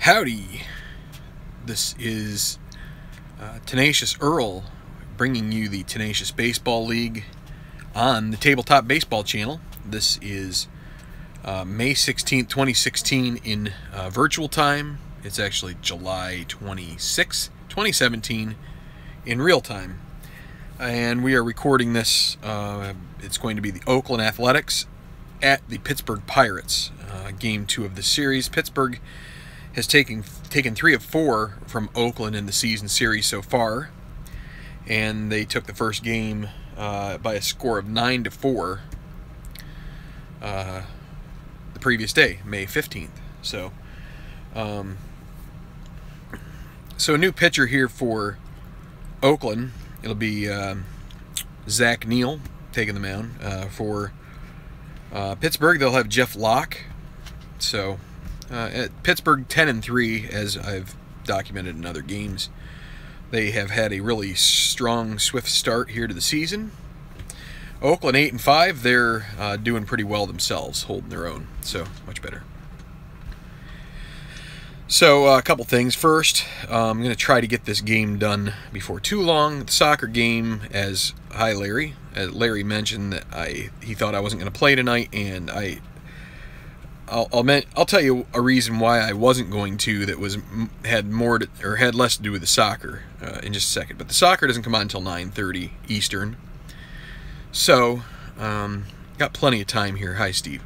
Howdy, this is Tenacious Earl bringing you the Tenacious Baseball League on the Tabletop Baseball channel. This is May 16th, 2016 in virtual time. It's actually July 26th, 2017 in real time. And we are recording this, it's going to be the Oakland Athletics at the Pittsburgh Pirates. Game 2 of the series. Pittsburgh has taken 3 of 4 from Oakland in the season series so far, and they took the first game by a score of 9-4 the previous day, May 15th. So a new pitcher here for Oakland. It'll be Zach Neal taking the mound. For Pittsburgh, they'll have Jeff Locke. So at Pittsburgh 10-3, as I've documented in other games, they have had a really strong, swift start here to the season. Oakland 8-5, they're doing pretty well themselves, holding their own, so much better. So a couple things. First, I'm going to try to get this game done before too long. The soccer game, as Larry mentioned that he thought I wasn't going to play tonight, and I'll tell you a reason why I wasn't going to that had less to do with the soccer in just a second. But the soccer doesn't come on until 9:30 Eastern, so got plenty of time here. Hi, Steve.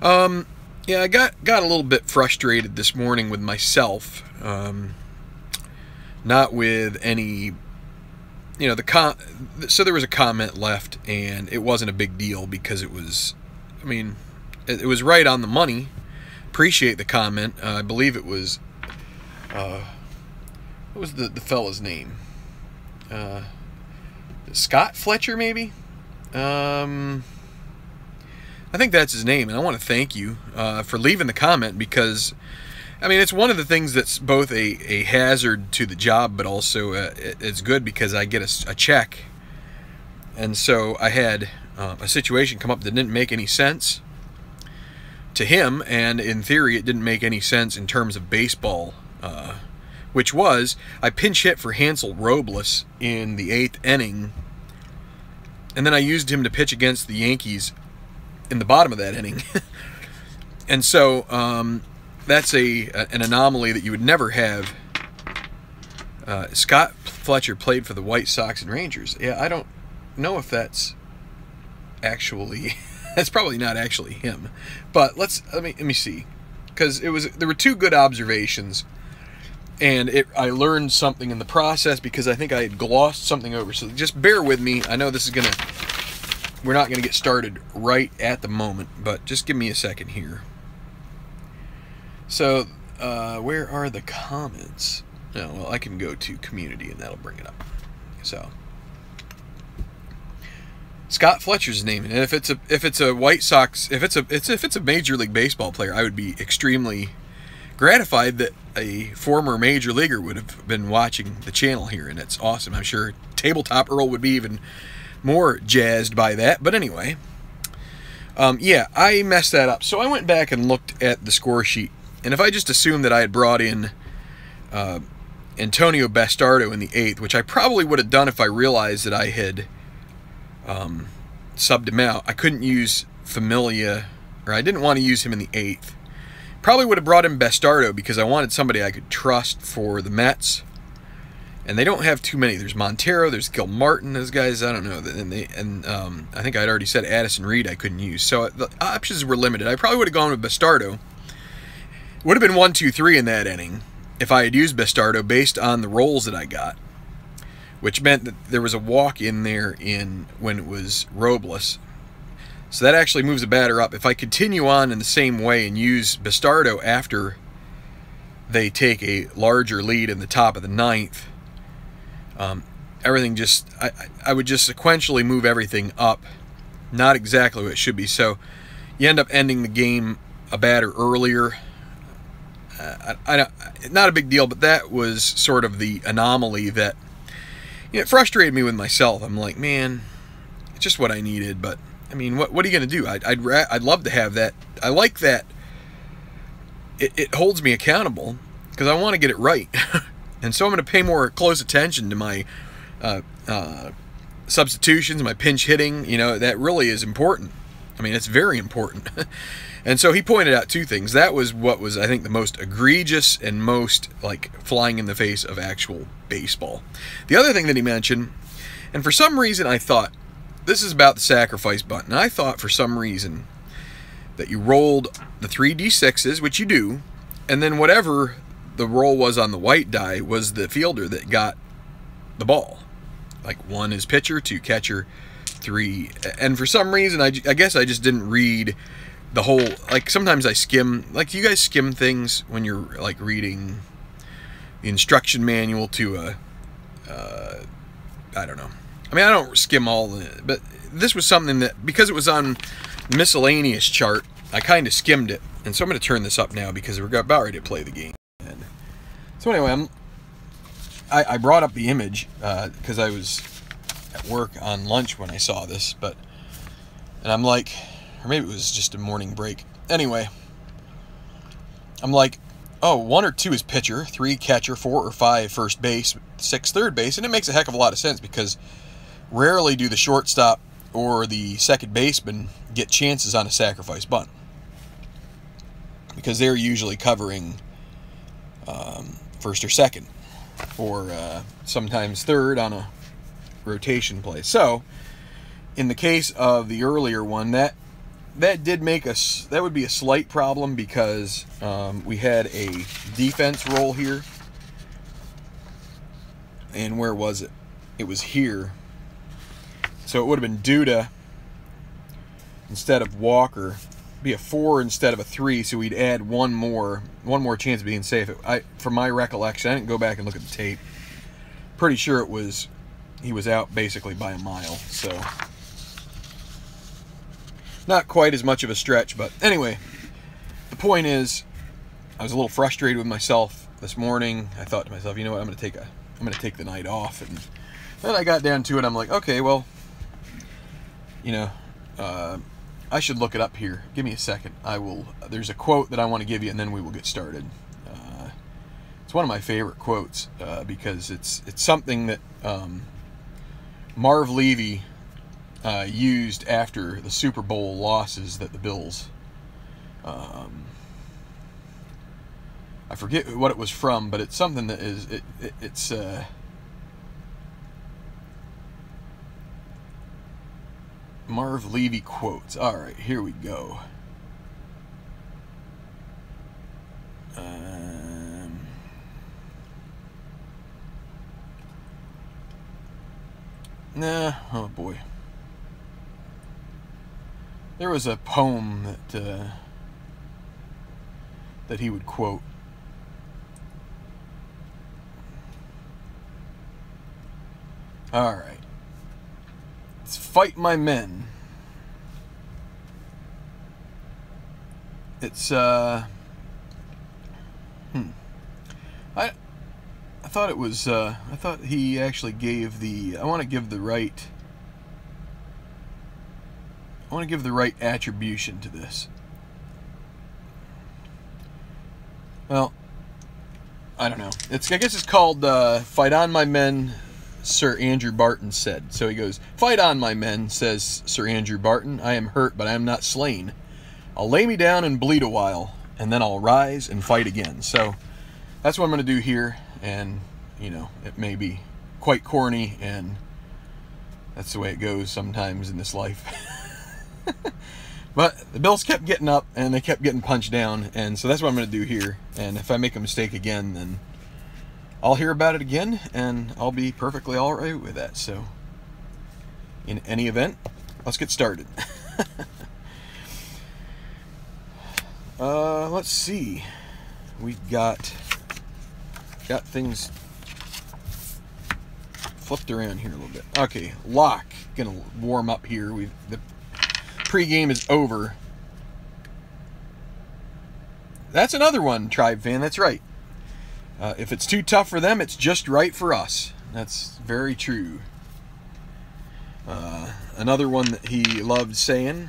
Yeah, I got a little bit frustrated this morning with myself, not with any, so there was a comment left, and it wasn't a big deal because it was, it was right on the money. Appreciate the comment. I believe it was, what was the fella's name? Scott Fletcher, maybe? I think that's his name, and I want to thank you for leaving the comment, because it's one of the things that's both a hazard to the job, but also it's good because I get a check. And so I had a situation come up that didn't make any sense to him, and in theory it didn't make any sense in terms of baseball, which was I pinch hit for Hansel Robles in the 8th inning, and then I used him to pitch against the Yankees in the bottom of that inning. And so that's an anomaly that you would never have. Scott Fletcher played for the White Sox and Rangers. Yeah, I don't know if that's actually that's probably not actually him, but let me see, because there were two good observations, and I learned something in the process because I think I had glossed something over. So just bear with me. I know we're not going to get started right at the moment, but just give me a second here. So, where are the comments? Oh, well, I can go to community and that'll bring it up. So, Scott Fletcher's name, and if it's a White Sox, if it's a Major League Baseball player, I would be extremely gratified that a former major leaguer would have been watching the channel here, and it's awesome. I'm sure Tabletop Earl would be even more jazzed by that. But anyway, yeah, I messed that up. So I went back and looked at the score sheet, and if I just assumed that I had brought in Antonio Bastardo in the 8th, which I probably would have done if I realized that I had subbed him out, I couldn't use Familia, or I didn't want to use him in the 8th. Probably would have brought in Bastardo because I wanted somebody I could trust for the Mets. And they don't have too many. There's Montero, there's Gil Martin, those guys, I don't know. And I think I'd already said Addison Reed I couldn't use. So the options were limited. I probably would have gone with Bastardo. Would have been 1-2-3 in that inning if I had used Bastardo based on the rolls that I got, which meant that there was a walk in there when it was Robles. So that actually moves the batter up. If I continue on in the same way and use Bastardo after they take a larger lead in the top of the 9th, everything just, I would just sequentially move everything up, not exactly what it should be. So you end up ending the game a batter earlier. Not a big deal, but that was sort of the anomaly that it frustrated me with myself. I'm like, man, it's just what I needed. But what are you going to do? I'd love to have that. I like that it holds me accountable because I want to get it right. And so I'm going to pay more close attention to my substitutions, my pinch hitting. You know, that really is important. I mean, it's very important. And so he pointed out two things. That was what was, I think, the most egregious and most, like, flying in the face of actual baseball. The other thing that he mentioned, and for some reason I thought, this is about the sacrifice button. I thought for some reason that you rolled the 3d6s, which you do, and then whatever the roll was on the white die was the fielder that got the ball. Like 1 is pitcher, 2 catcher, 3. And for some reason, I guess I just didn't read the whole, like sometimes I skim, like you guys skim things when you're like reading the instruction manual to a, I don't know. I mean, I don't skim all of it, but this was something that, because it was on the miscellaneous chart, I kind of skimmed it. And so I'm going to turn this up now because we're about ready to play the game. And so anyway, I brought up the image because I was at work on lunch when I saw this, and I'm like, or maybe it was just a morning break. Anyway, I'm like, oh, 1 or 2 is pitcher, 3 catcher, 4 or 5 first base, 6 third base, and it makes a heck of a lot of sense because rarely do the shortstop or the second baseman get chances on a sacrifice bunt because they're usually covering first or second, or sometimes third on a rotation play. So, in the case of the earlier one, that did make us, that would be a slight problem because we had a defense roll here. And where was it? It was here. So it would have been Duda instead of Walker. It'd be a 4 instead of a 3, so we'd add one more chance of being safe. From my recollection, I didn't go back and look at the tape. Pretty sure he was out basically by a mile, so not quite as much of a stretch. But anyway, the point is, I was a little frustrated with myself this morning. I thought to myself, you know what, I'm going to take the night off. And then I got down to it. I'm like, okay, well, you know, I should look it up here. Give me a second. There's a quote that I want to give you, and then we will get started. It's one of my favorite quotes because it's something that Marv Levy used after the Super Bowl losses that the Bills, I forget what it was from, but it's something that is, it's Marv Levy quotes. All right, here we go. Oh boy. There was a poem that he would quote. All right. Let's fight my men. It's I thought it was I thought he actually gave the I want to give the right attribution to this. Well, I don't know. I guess it's called Fight on my men, Sir Andrew Barton said. So he goes, "Fight on my men, says Sir Andrew Barton. I am hurt, but I am not slain. I'll lay me down and bleed a while, and then I'll rise and fight again." So that's what I'm going to do here. And, you know, it may be quite corny, and that's the way it goes sometimes in this life. But the Bills kept getting up, and they kept getting punched down, and so that's what I'm going to do here. And if I make a mistake again, then I'll hear about it again, and I'll be perfectly all right with that. So, in any event, let's get started. Let's see. We've got things flipped around here a little bit. Okay, lock. Gonna warm up here. The pregame is over. That's another one, Tribe fan. That's right. If it's too tough for them, it's just right for us. That's very true. Another one that he loved saying,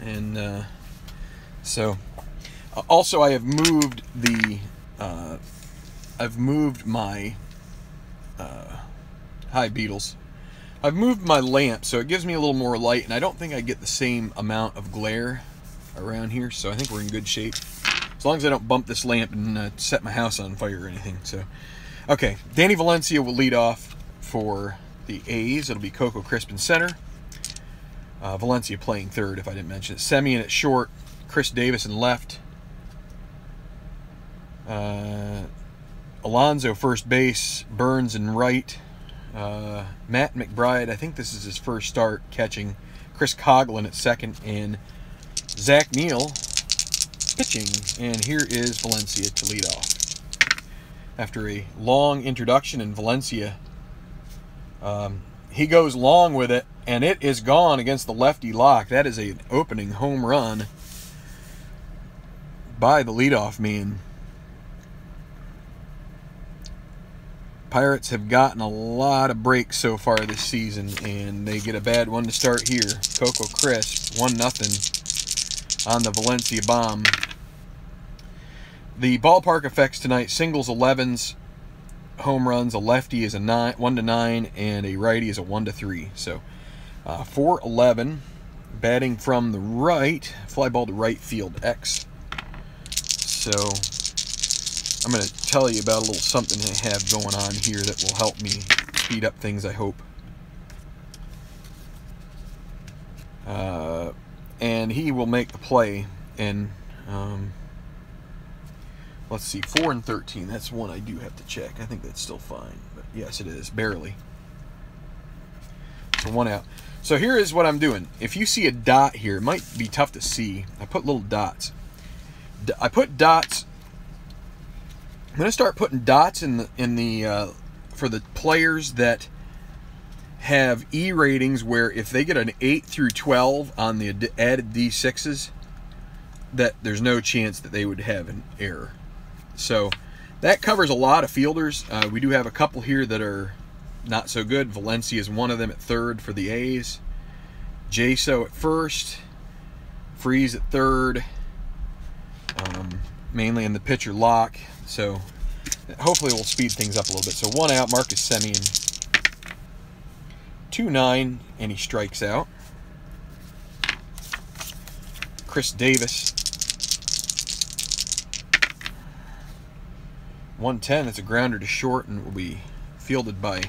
and so Also, I have moved the my hi Beatles. I've moved my lamp so it gives me a little more light, and I don't think I get the same amount of glare around here, so I think we're in good shape. As long as I don't bump this lamp and set my house on fire or anything. So, okay, Danny Valencia will lead off for the A's. It'll be Coco Crisp in center. Valencia playing third, if I didn't mention it. Semien at short. Chris Davis in left. Alonso first base. Burns in right. Matt McBride, I think this is his first start catching. Chris Coughlin at second, and Zach Neal pitching. And here is Valencia to lead off. After a long introduction, and Valencia, he goes long with it, and it is gone against the lefty lock. That is an opening home run by the leadoff man. Pirates have gotten a lot of breaks so far this season, and they get a bad one to start here. Coco Crisp, 1-0 on the Valencia bomb. The ballpark effects tonight: singles 11s, home runs. A lefty is a 1-9, and a righty is a 1-3. So 4-11. Batting from the right, fly ball to right field, X. So I'm going to tell you about a little something I have going on here that will help me speed up things, I hope. And he will make the play. And let's see, 4-13. That's one I do have to check. I think that's still fine. But yes, it is, barely. So 1 out. So here is what I'm doing. If you see a dot here, it might be tough to see. I put little dots. I put dots. I'm going to start putting dots in the for the players that have E ratings, where if they get an 8 through 12 on the added D6s, that there's no chance that they would have an error. So that covers a lot of fielders. We do have a couple here that are not so good. Valencia is one of them at third for the A's. Jaso at first. Freeze at third. Mainly in the pitcher lock. So hopefully we'll speed things up a little bit. So 1 out, Marcus Semien. 2-9, and he strikes out. Chris Davis. 1-10, it's a grounder to short, and will be fielded by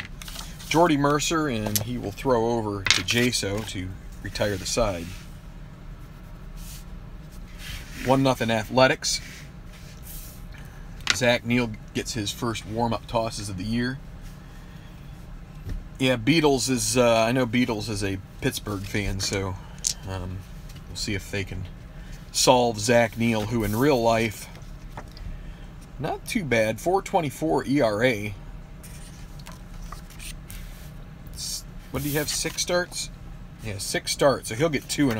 Jordy Mercer, and he will throw over to Jaso to retire the side. 1-0 Athletics. Zach Neal gets his first warm-up tosses of the year. Yeah, Beatles is, I know Beatles is a Pittsburgh fan, so we'll see if they can solve Zach Neal, who in real life, not too bad, 4.24 ERA. What do you have, 6 starts? Yeah, 6 starts, so he'll get 2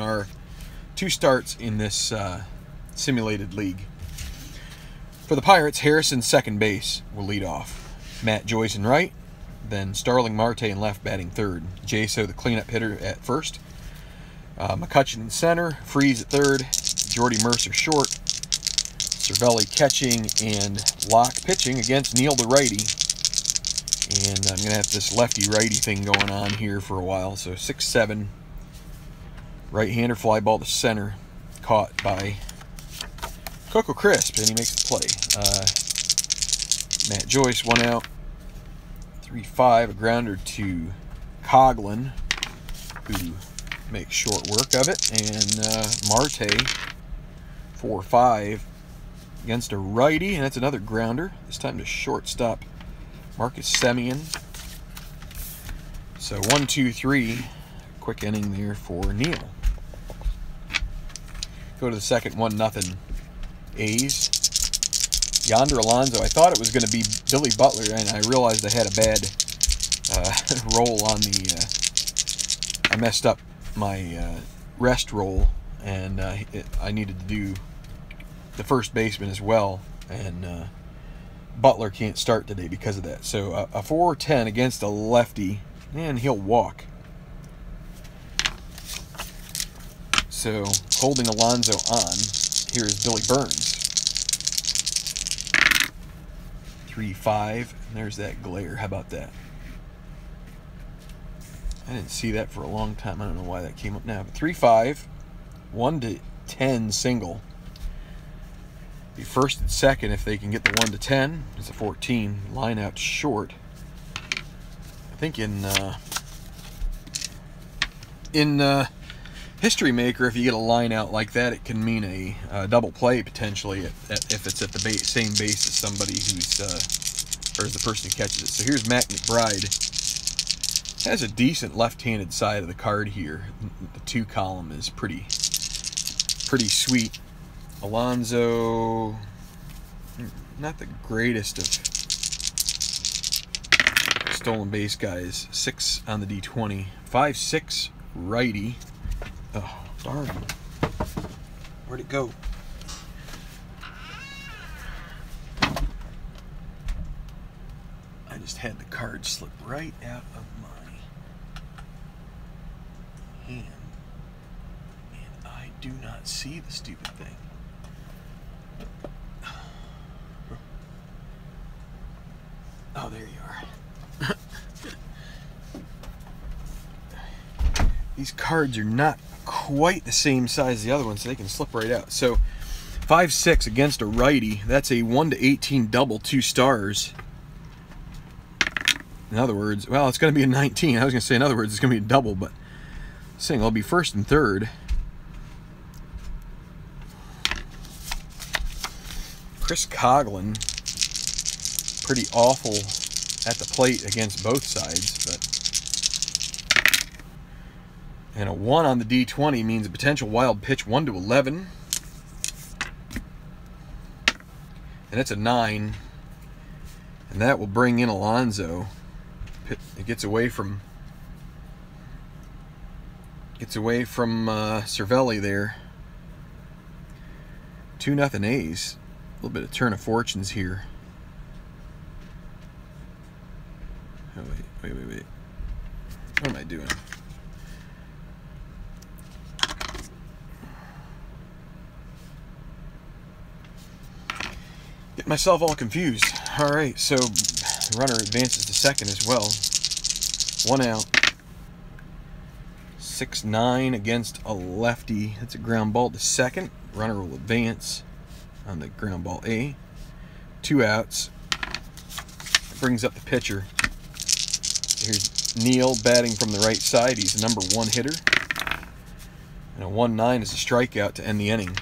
starts in this simulated league. For the Pirates, Harrison second base will lead off. Matt Joyce in right, then Starling Marte in left batting third. Jaso the cleanup hitter at first. McCutcheon in center, Freeze at third, Jordy Mercer short, Cervelli catching, and Locke pitching against Neal the righty. And I'm going to have this lefty-righty thing going on here for a while. So 6-7, right-hander fly ball to center, caught by Coco Crisp, and he makes the play. Matt Joyce, 1 out. 3-5, a grounder to Coughlin, who makes short work of it. And Marte, 4-5, against a righty, and that's another grounder. This time to shortstop Marcus Semien. So 1-2-3, quick inning there for Neal. Go to the second, 1-0 A's. Yonder Alonso, I thought it was going to be Billy Butler, and I realized I had a bad roll on the, I messed up my rest roll, and I needed to do the first baseman as well, and Butler can't start today because of that. So a 4-10 against a lefty, and he'll walk. So holding Alonso on, here is Billy Burns. 3-5, and there's that glare. How about that? I didn't see that for a long time. I don't know why that came up now. But 3-5, 1-10 single. Be first and second if they can get the 1-10. It's a 14. Line out short. I think in History Maker, if you get a line out like that, it can mean a double play potentially if it's at the same base as somebody who's or as the person who catches it. So here's Mac McBride. Has a decent left-handed side of the card here. The 2 column is pretty sweet. Alonso, not the greatest of stolen base guys. 6 on the D20. 5-6 righty. Oh, darn. Where'd it go? I just had the card slip right out of my hand. And I do not see the stupid thing. Oh, there you are. These cards are not quite the same size as the other ones, so they can slip right out. So 5-6 against a righty. That's a 1-18 double, 2 stars. In other words, well, it's going to be a 19. I was going to say, in other words, it's going to be a double, but single. I'll be first and third. Chris Coughlin, pretty awful at the plate against both sides, but and a 1 on the D20 means a potential wild pitch 1-11, and it's a 9, and that will bring in Alonso. It gets away from Cervelli there. 2-0 A's. A little bit of turn of fortunes here. Oh, wait. What am I doing? Get myself all confused. All right, so the runner advances to second as well. 1 out. 6-9 against a lefty. That's a ground ball to second. Runner will advance on the ground ball A. 2 outs. Brings up the pitcher. Here's Neal batting from the right side. He's the number 1 hitter. And a 1-9 is a strikeout to end the inning.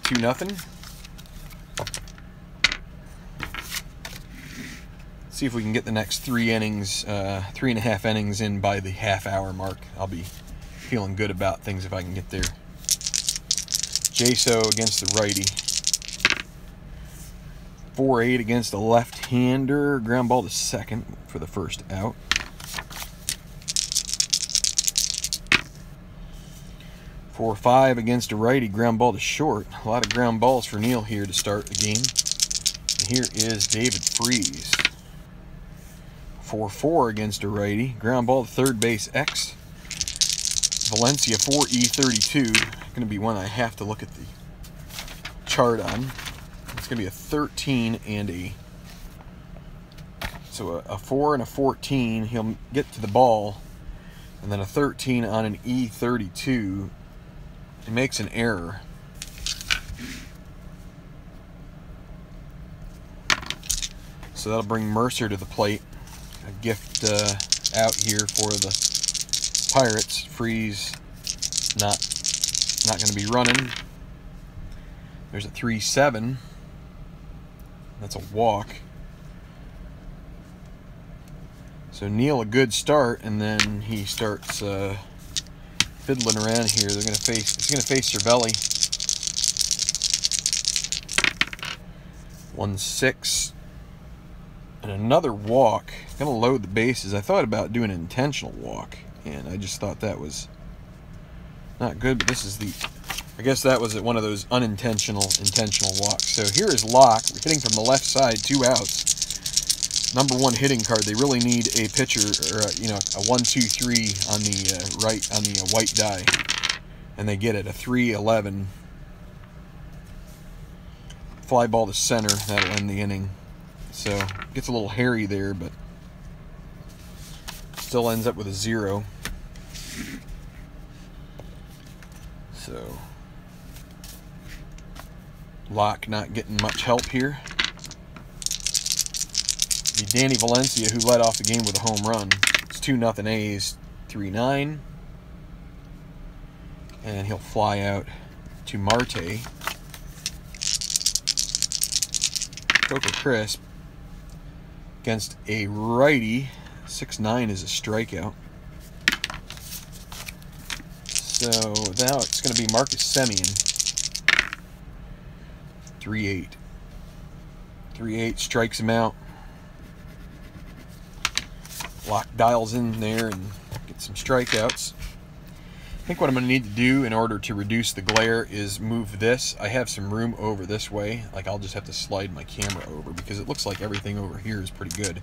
Two nothing. See if we can get the next 3 innings, 3.5 innings in by the half-hour mark. I'll be feeling good about things if I can get there. Jaso against the righty. 4-8 against a left-hander. Ground ball to second for the first out. 4-5 against a righty. Ground ball to short. A lot of ground balls for Neal here to start the game. And here is David Freese. 4-4 against a righty. Ground ball to third base X. Valencia 4E32. Going to be one I have to look at the chart on. It's going to be a 13 and a... So a 4 and a 14. He'll get to the ball. And then a 13 on an E32. He makes an error. So that'll bring Mercer to the plate. A gift out here for the Pirates. Freeze not going to be running. There's a 3-7. That's a walk. So Neal a good start, and then he starts fiddling around here. He's going to face Cervelli. 1-6. And another walk. Going to load the bases. I thought about doing an intentional walk, and I just thought that was not good. But this is the, I guess that was one of those intentional walks. So here is Locke. We're hitting from the left side, 2 outs. Number 1 hitting card. They really need a pitcher, or a 1-2-3 on the right, on the white die, and they get it, a 3-11 fly ball to center. That'll end the inning. So it gets a little hairy there, but still ends up with a 0. So Locke not getting much help here. It'll be Danny Valencia who led off the game with a home run. It's 2-0 A's, 3-9. And he'll fly out to Marte. Coco Crisp against a righty. 6-9 is a strikeout. So now it's going to be Marcus Semien. 3-8. 3-8 strikes him out. Locke dials in there and gets some strikeouts. I think what I'm going to need to do in order to reduce the glare is move this. I have some room over this way. Like, I'll just have to slide my camera over because it looks like everything over here is pretty good.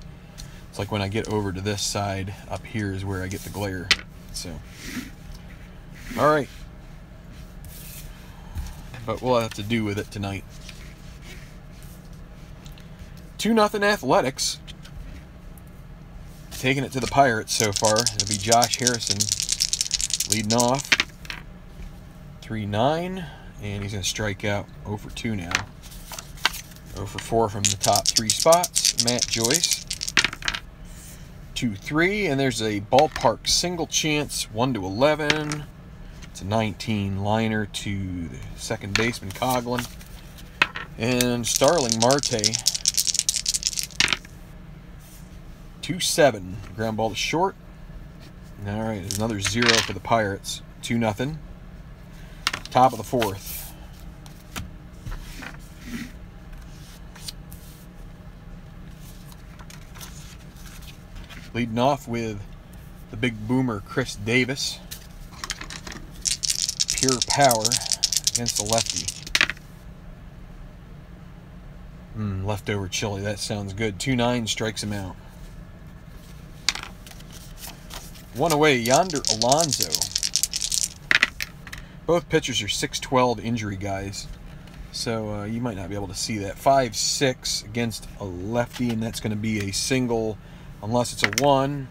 It's like when I get over to this side, up here is where I get the glare. So, all right. But we'll have to do with it tonight. 2-0 Athletics. Taking it to the Pirates so far. It'll be Josh Harrison leading off. 3-9. And he's going to strike out 0 for 2 now. 0 for 4 from the top 3 spots. Matt Joyce. 2-3. And there's a ballpark single chance. 1-11. It's a 19 liner to the second baseman Coughlin. And Starling Marte. 2-7. Ground ball to short. All right, there's another 0 for the Pirates. 2-0. Top of the 4th. Leading off with the big boomer Chris Davis. Pure power against the lefty. Leftover chili. That sounds good. 2-9 strikes him out. One away, Yonder Alonso. Both pitchers are 6'12" injury guys, so you might not be able to see that. 5-6 against a lefty, and that's going to be a single unless it's a 1.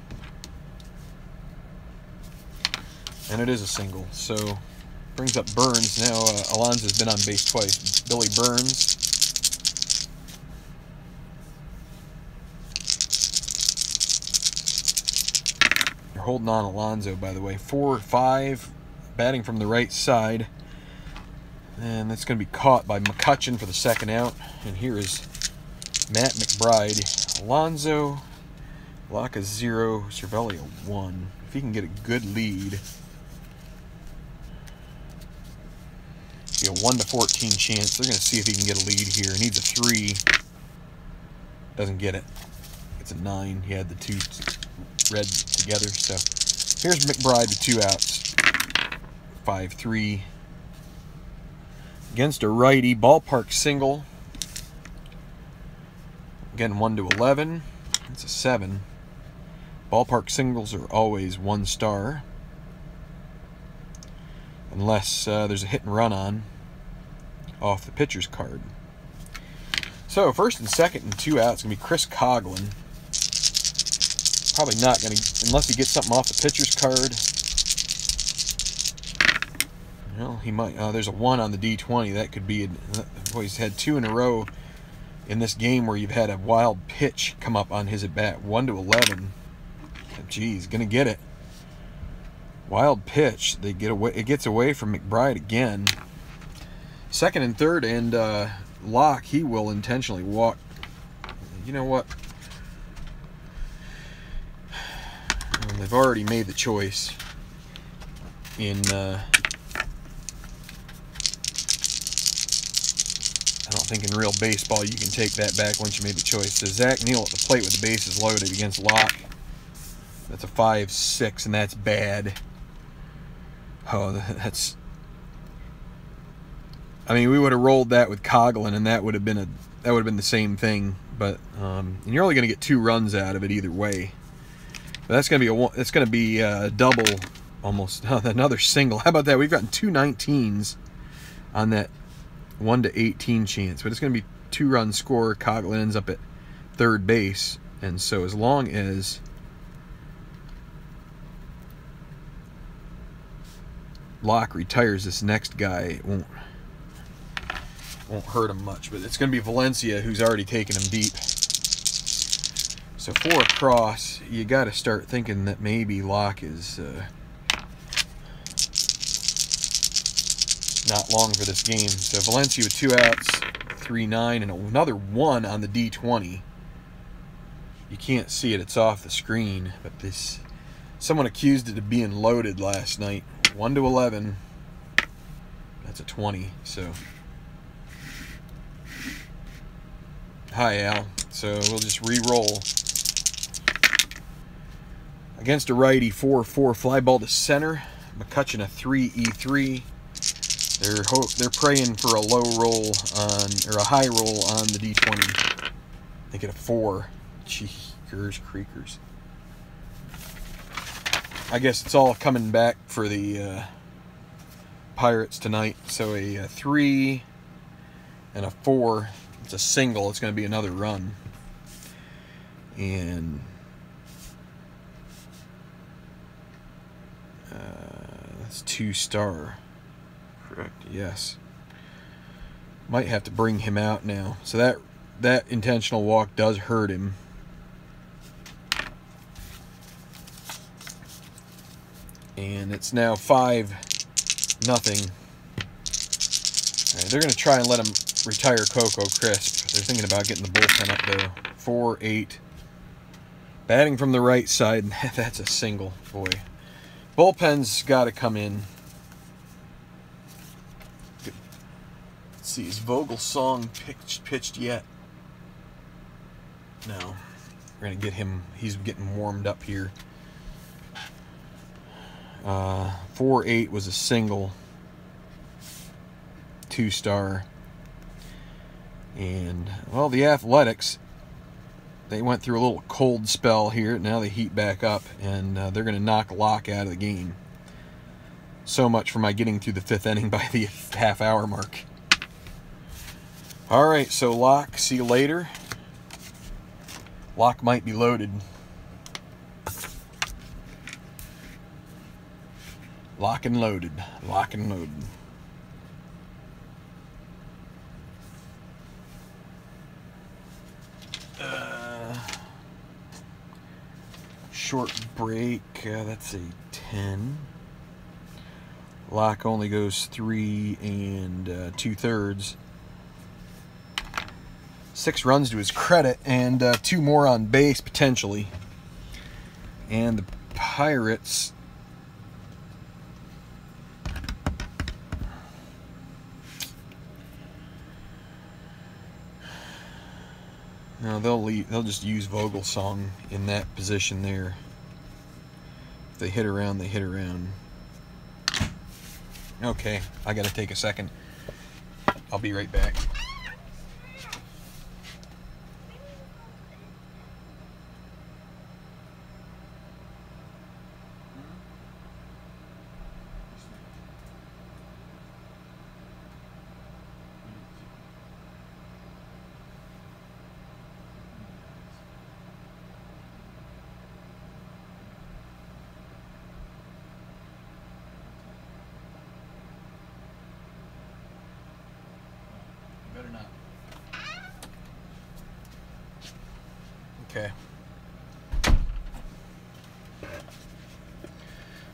And it is a single, so brings up Burns. Now Alonso's been on base twice. Billy Burns. Holding on Alonso, by the way. 4-5, batting from the right side. And that's going to be caught by McCutcheon for the second out. And here is Matt McBride. Alonso, Locke a 0, Cervelli a 1. If he can get a good lead, be a 1-14 chance. They're going to see if he can get a lead here. He needs a 3. Doesn't get it. It's a 9. He had the 2 red together. So here's McBride with 2 outs. 5-3 against a righty. Ballpark single. Again, 1-11. It's a 7. Ballpark singles are always 1 star unless there's a hit and run on off the pitcher's card. So first and second and 2 outs gonna be Chris Coughlin. Probably not going to, unless he gets something off the pitcher's card. Well, he might. There's a 1 on the D20. That could be, boy, he's had 2 in a row in this game where you've had a wild pitch come up on his at-bat. 1-11. Geez, going to get it. Wild pitch. They get away. It gets away from McBride again. Second and third, and Locke, he will intentionally walk. You know what? They've already made the choice in I don't think in real baseball you can take that back once you made the choice. So Zach Neal at the plate with the bases loaded against Locke. That's a 5-6, and that's bad. Oh, that's, I mean, we would have rolled that with Coughlin, and that would have been the same thing. But and you're only going to get 2 runs out of it either way. But that's going to be a double, almost another single. How about that? We've gotten 2 19s on that 1 to 18 chance, but it's going to be 2-run score. Coughlin ends up at third base, and so as long as Locke retires this next guy, it won't hurt him much. But it's going to be Valencia who's already taken him deep. So 4 across, you got to start thinking that maybe Locke is not long for this game. So Valencia with 2 outs, 3-9, and another 1 on the D20. You can't see it, it's off the screen, but this, someone accused it of being loaded last night. 1 to 11. That's a 20. So hi, Al. So we'll just re-roll. Against a righty, 4-4 fly ball to center. McCutcheon a 3-E3. They're praying for a low roll on, or a high roll on the D20. They get a 4. Cheekers, creakers. I guess it's all coming back for the Pirates tonight. So a 3 and a 4. It's a single. It's going to be another run. And that's 2-star. Correct. Yes. Might have to bring him out now. So that intentional walk does hurt him. And it's now 5-0. Alright, they're going to try and let him retire Coco Crisp. They're thinking about getting the bullpen up there. 4-8. Batting from the right side. That's a single. Boy. Bullpen's got to come in. Let's see, is Vogelsong pitched yet? No. We're going to get him. He's getting warmed up here. 4-8 was a single. 2-star. And, well, the Athletics, they went through a little cold spell here. Now they heat back up, and they're going to knock Locke out of the game. So much for my getting through the 5th inning by the half-hour mark. All right, so Locke, see you later. Locke might be loaded. Lock and loaded. Lock and loaded. Short break. That's a 10. Locke only goes 3 2/3. 6 runs to his credit, and 2 more on base potentially. And the Pirates, no, they'll just use Vogelsong in that position there. If they hit around, they hit around. Okay, I gotta take a second. I'll be right back. Better not. Okay.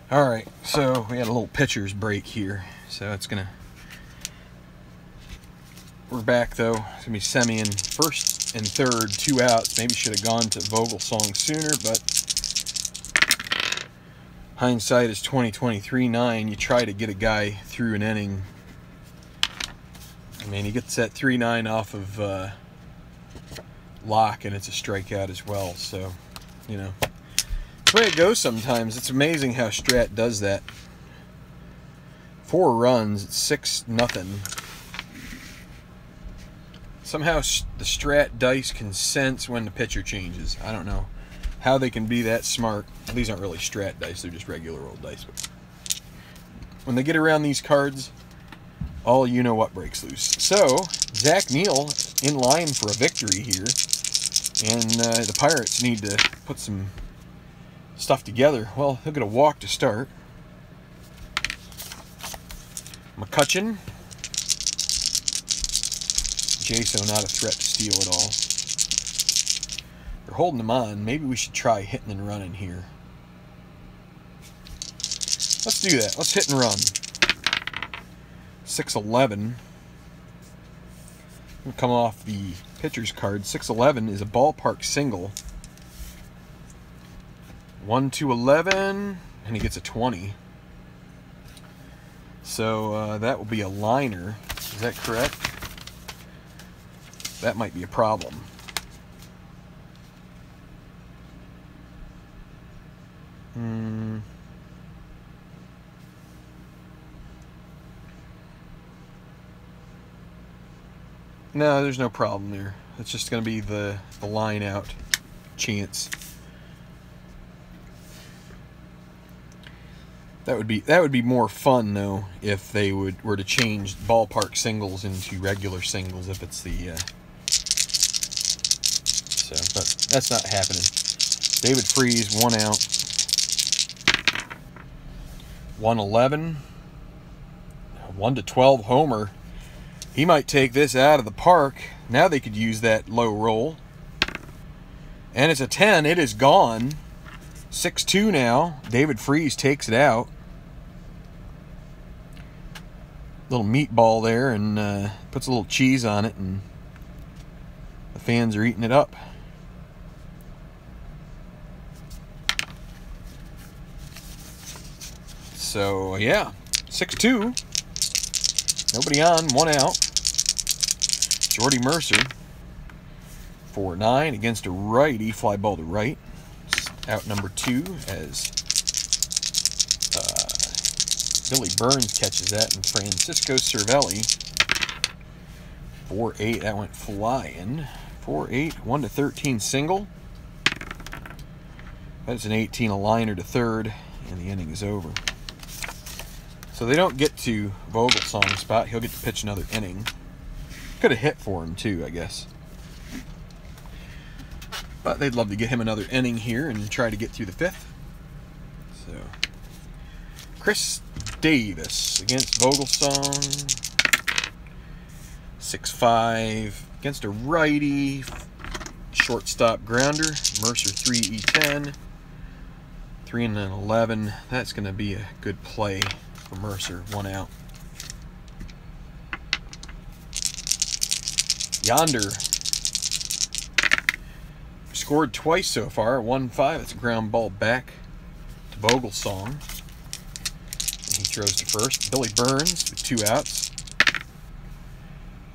All right, so we had a little pitcher's break here, so it's gonna. We're back though. It's gonna be Semien, 1st and 3rd, 2 outs. Maybe should have gone to Vogelsong sooner, but hindsight is 20/23/9. You try to get a guy through an inning. I mean, he gets that 3-9 off of Locke, and it's a strikeout as well. So, you know, that's the way it goes sometimes. It's amazing how Strat does that. 4 runs, it's 6-0. Somehow the Strat dice can sense when the pitcher changes. I don't know how they can be that smart. These aren't really Strat dice, they're just regular old dice. But when they get around these cards, all you know what breaks loose. So Zach Neal in line for a victory here, and the Pirates need to put some stuff together. Well, he'll get a walk to start. McCutchen. Jaso not a threat to steal at all. They're holding him on. Maybe we should try hitting and running here. Let's do that. Let's hit and run. 6-11. We'll come off the pitcher's card. 6-11 is a ballpark single. 1-11, and he gets a 20. So that will be a liner. Is that correct? That might be a problem. No, there's no problem there. It's just going to be the line out chance. That would be more fun though if they were to change ballpark singles into regular singles if it's the but that's not happening. David Freese, 1 out. 1-11. 1-12 homer. He might take this out of the park. Now they could use that low roll. And it's a 10. It is gone. 6-2 now. David Freese takes it out. Little meatball there, and puts a little cheese on it, and the fans are eating it up. So yeah, 6-2. Nobody on, 1 out. Jordy Mercer, 4-9 against a righty, fly ball to right. Out number 2 as Billy Burns catches that, and Francisco Cervelli, 4-8. That went flying. 4-8, 1-13 single. That's an 18, a liner to third, and the inning is over. So they don't get to Vogelsong's spot. He'll get to pitch another inning. Could have hit for him too, I guess. But they'd love to get him another inning here and try to get through the 5th. So Chris Davis against Vogelsong. 6-5 against a righty. Shortstop grounder. Mercer 3-10. 3-11. That's going to be a good play for Mercer. 1 out. Yonder scored twice so far. 1-5. That's a ground ball back to Vogelsong. And he throws to first. Billy Burns with 2 outs.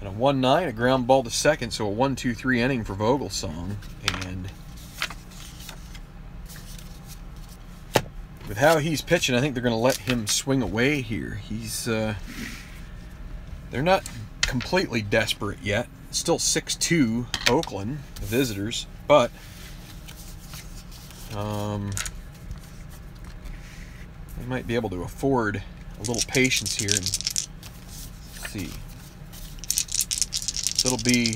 And a 1-9, a ground ball to second. So a 1-2-3 inning for Vogelsong. And with how he's pitching, I think they're going to let him swing away here. He's they're not completely desperate yet. Still 6-2 Oakland, the visitors, but they might be able to afford a little patience here. And let's see. So it'll be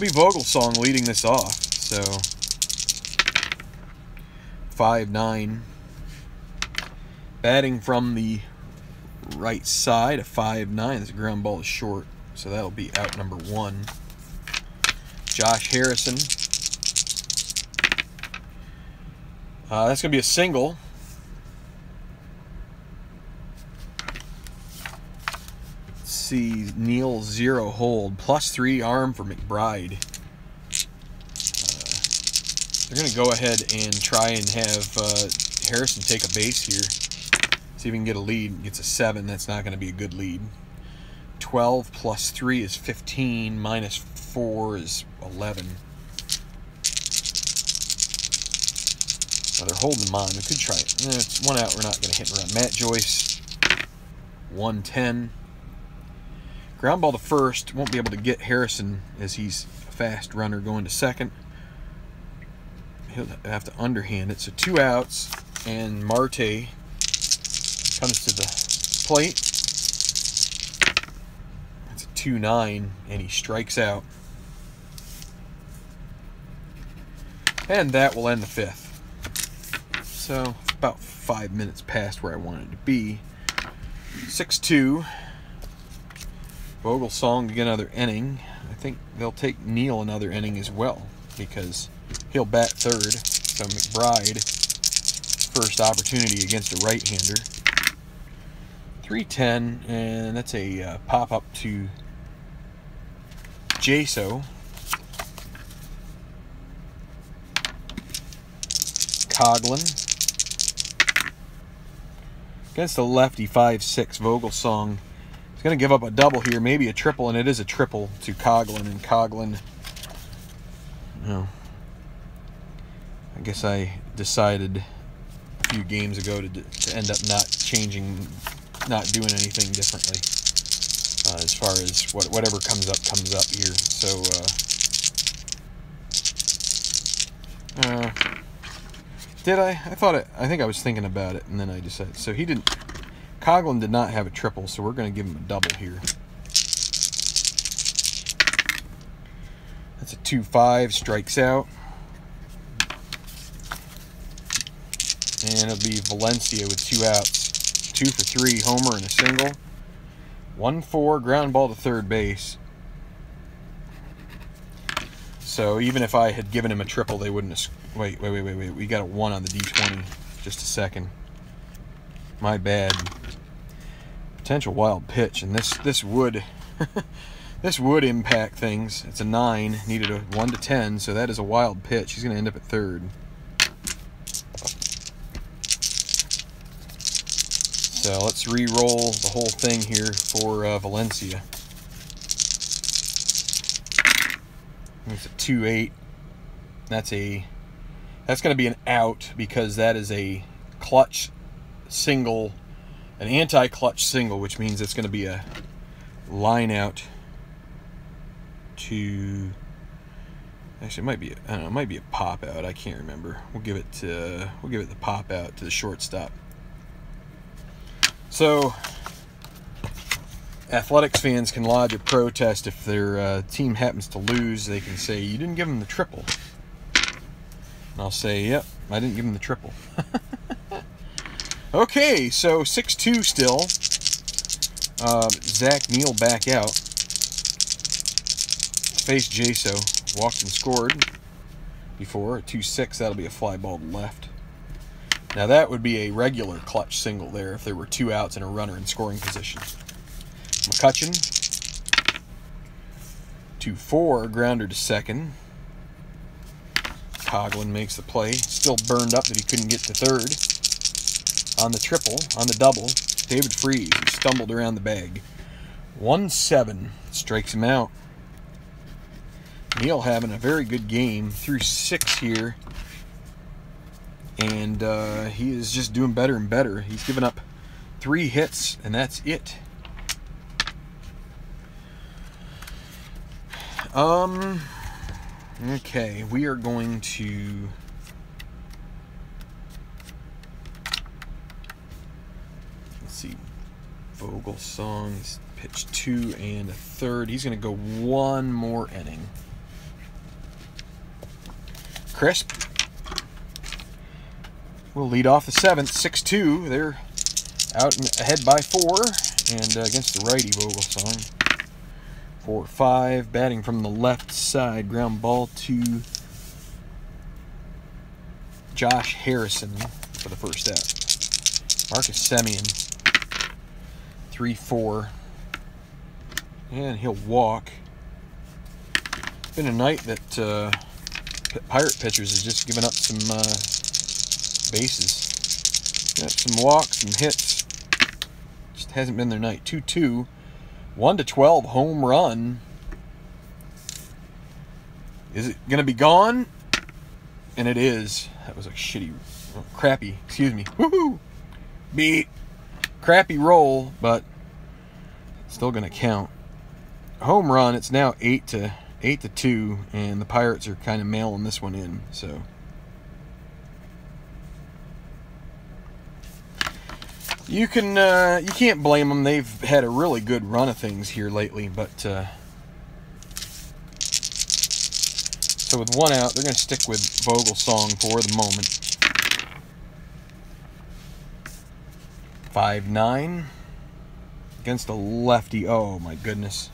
Vogelsong leading this off. So 5-9. Batting from the right side, a 5-9. This ground ball is short, so that'll be out number 1. Josh Harrison. That's going to be a single. Let's see, Neal 0 hold. +3 arm for McBride. They're going to go ahead and try and have Harrison take a base here. See if we can get a lead. Gets a 7. That's not going to be a good lead. 12 + 3 is 15. -4 is 11. Now they're holding them on. We could try it. It's 1 out. We're not going to hit and run. Matt Joyce, 1-10. Ground ball to first. Won't be able to get Harrison as he's a fast runner going to second. He'll have to underhand it. So 2 outs, and Marte comes to the plate. It's a 2-9, and he strikes out. And that will end the 5th. So, about 5 minutes past where I wanted to be. 6-2. Vogelsong to get another inning. I think they'll take Neal another inning as well, because he'll bat third. So McBride, first opportunity against a right-hander. 3-10, and that's a pop-up to Jaso. Coughlin. Against the lefty, 5-6, Vogelsong. He's going to give up a double here, maybe a triple, and it is a triple to Coughlin. And Coughlin, I guess I decided a few games ago to end up not doing anything differently as far as whatever comes up here. So, did I? I think I was thinking about it, and then I decided. So Coughlin did not have a triple, so we're going to give him a double here. That's a 2-5, strikes out. And it'll be Valencia with 2 outs. 2 for 3, homer and a single. 1-4, ground ball to third base. So even if I had given him a triple, they wouldn't have... Wait. We got a 1 on the D20. Just a second. My bad. Potential wild pitch, and this would this would impact things. It's a 9, needed a 1 to 10, so that is a wild pitch. He's going to end up at third. So let's re-roll the whole thing here for Valencia. It's a 2-8. That's going to be an out, because that is a clutch single, an anti-clutch single, which means it's going to be a line out to, actually it might be, I don't know, it might be a pop out. I can't remember. We'll give it the pop out to the shortstop. So Athletics fans can lodge a protest if their team happens to lose. They can say, you didn't give them the triple. And I'll say, yep, I didn't give them the triple. Okay, so 6-2 still. Zach Neal back out. Face Jaso. Walked and scored before. At 2-6, that'll be a fly ball to left. Now that would be a regular clutch single there if there were 2 outs and a runner in scoring position. McCutcheon. 2-4, grounder to second. Coughlin makes the play. Still burned up that he couldn't get to third. On the triple, on the double, David Freese stumbled around the bag. 1-7, strikes him out. Neal having a very good game, through 6 here, and he is just doing better and better. He's given up 3 hits, and that's it. Okay, we are going to... Let's see. Vogelsong's pitch 2 and a third. He's going to go 1 more inning. Crisp will lead off the 7th. 6-2. They're out and ahead by 4. And against the righty, Vogelsong. 4-5, batting from the left side, ground ball to Josh Harrison for the first out. Marcus Semien, 3-4, and he'll walk. It's been a night that Pirate pitchers has just given up some bases. Got some walks, some hits. Just hasn't been their night. 2-2. 1-12 home run. Is it going to be gone? And it is. That was a crappy, excuse me. Woohoo! Beat. Crappy roll, but still going to count. Home run, it's now 8-2, and the Pirates are kind of mailing this one in, so. You can't blame them. They've had a really good run of things here lately, but so with one out, they're going to stick with Vogelsong for the moment. 5-9 against a lefty. Oh my goodness.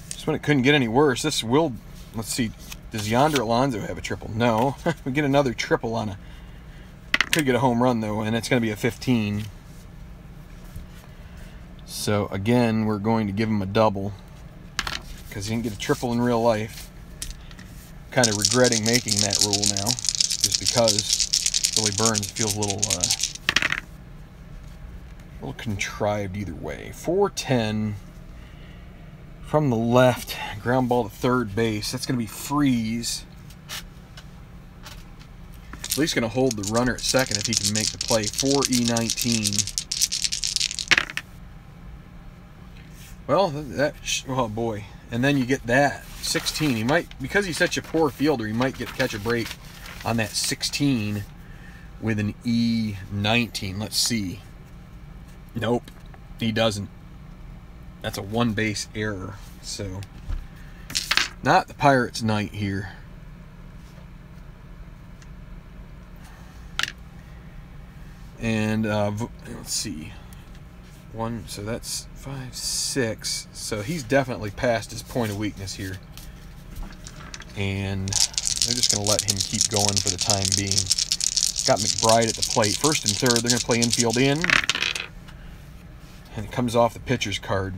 Just when it couldn't get any worse. This will, let's see, does Yonder Alonso have a triple? No. We get another triple on a, could get a home run though, and it's going to be a 15. So again, we're going to give him a double because he didn't get a triple in real life. Kind of regretting making that rule now, just because Billy Burns feels a little contrived either way. 4-10 from the left, ground ball to third base. That's going to be Freeze. At least going to hold the runner at second if he can make the play. 4E19. Well, oh boy. And then you get that 16. He might, because he's such a poor fielder, he might catch a break on that 16 with an E19. Let's see. Nope, he doesn't. That's a one base error. So, not the Pirates' night here. And let's see. So that's 5, 6. So he's definitely past his point of weakness here. And they're just going to let him keep going for the time being. Got McBride at the plate. First and third, they're going to play infield in. And it comes off the pitcher's card.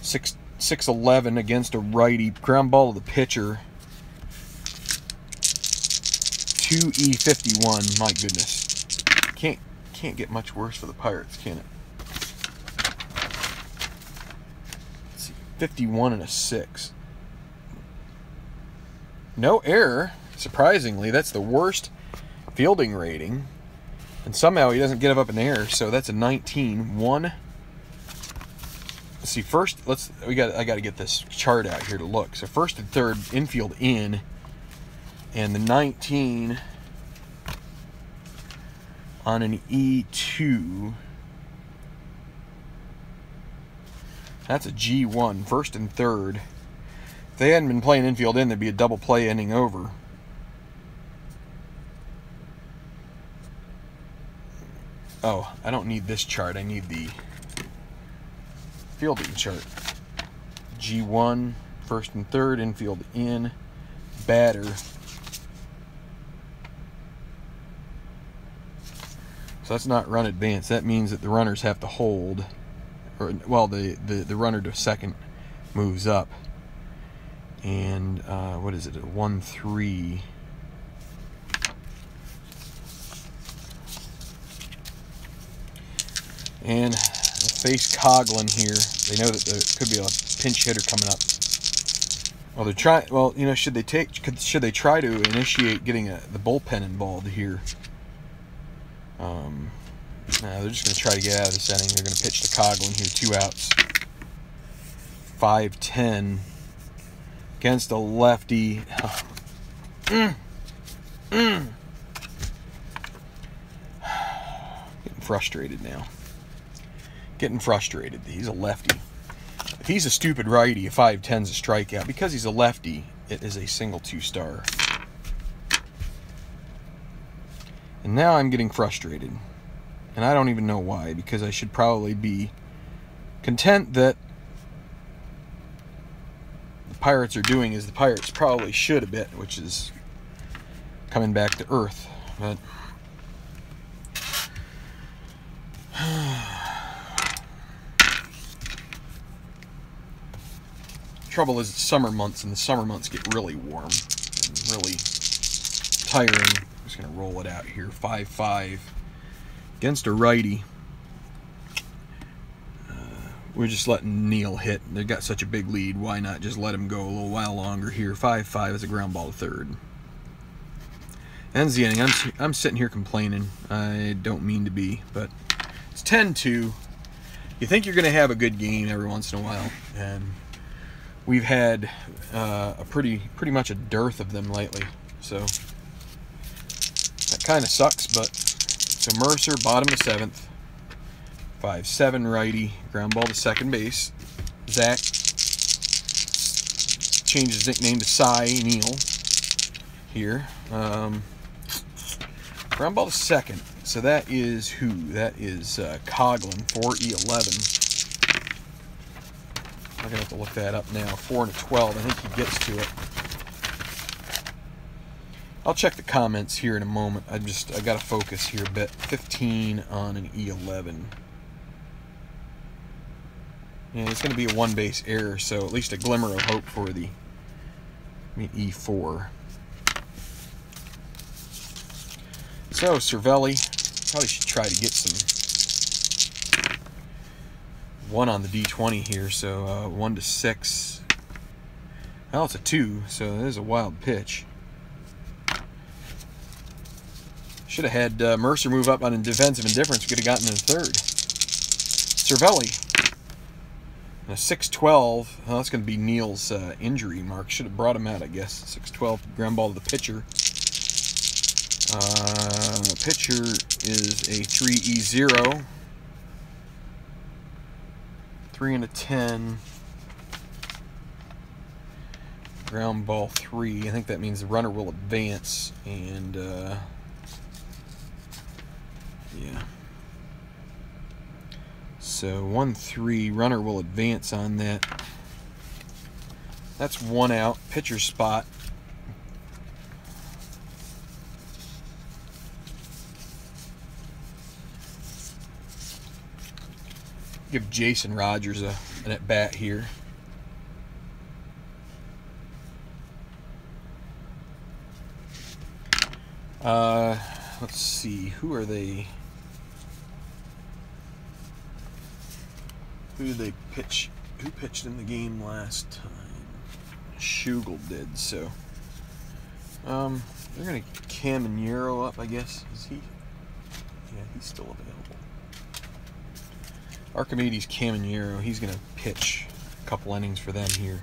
6-11 against a righty. Ground ball to the pitcher. 2E51. My goodness. Can't get much worse for the Pirates, can it? Let's see. 51 and a 6. No error. Surprisingly, that's the worst fielding rating. And somehow he doesn't give up an error, so that's a 19. 1. Let's see, first, I got to get this chart out here to look. So first and third, infield in, and the 19 on an E2. That's a G1, first and third. If they hadn't been playing infield in, there'd be a double play ending over. Oh, I don't need this chart. I need the fielding chart. G1, first and third, infield in, batter. So that's not run advance. That means that the runners have to hold. Or, well, the runner to second moves up. And what is it? A 1-3. And face Coughlin here. They know that there could be a pinch hitter coming up. Well, they're trying. Well, you know, should they try to initiate getting the bullpen involved here? No, they're just going to try to get out of this inning. They're going to pitch to Coughlin here, 2 outs. 5-10 against a lefty. Getting frustrated now. Getting frustrated. He's a lefty. If he's a stupid righty, a 5-10's a strikeout. Because he's a lefty, it is a single 2-star. And now I'm getting frustrated. And I don't even know why, because I should probably be content that the Pirates are doing as the Pirates probably should a bit, which is coming back to earth. But trouble is it's summer months, and the summer months get really warm and really tiring. I'm just going to roll it out here. 5-5 against a righty. We're just letting Neal hit. They've got such a big lead. Why not just let him go a little while longer here? 5-5 is a ground ball to third. Ends the inning. I'm sitting here complaining. I don't mean to be, but it's 10-2. You think you're going to have a good game every once in a while, and we've had a pretty much a dearth of them lately. So that kind of sucks, but so Mercer, bottom of the 7th. 5-7 righty, ground ball to second base. Zach changed his nickname to Cy Neal here. Ground ball to second. So that is who? That is Coughlin, 4E11. I'm going to have to look that up now. 4 and a 12. I think he gets to it. I'll check the comments here in a moment. I got to focus here a bit. 15 on an E11. Yeah, it's going to be a one-base error, so at least a glimmer of hope for the E4. So, Cervelli, probably should try to get some 1 on the D20 here, so 1 to 6. Well, it's a 2, so that is a wild pitch. Should have had Mercer move up on a defensive indifference. We could have gotten in the third. Cervelli. A 6-12. Well, that's going to be Neal's injury mark. Should have brought him out, I guess. 6-12 ground ball to the pitcher. Pitcher is a 3E0. 3 and a 10. Ground ball 3. I think that means the runner will advance. And, yeah. So 1-3, runner will advance on that. That's 1 out. Pitcher spot. Give Jason Rogers an at bat here. Let's see, who are they? Who did they pitch? Who pitched in the game last time? Schugel did, so they're gonna get Caminero up, I guess. Is he? Yeah, he's still available. Archimedes Caminero, he's gonna pitch a couple innings for them here.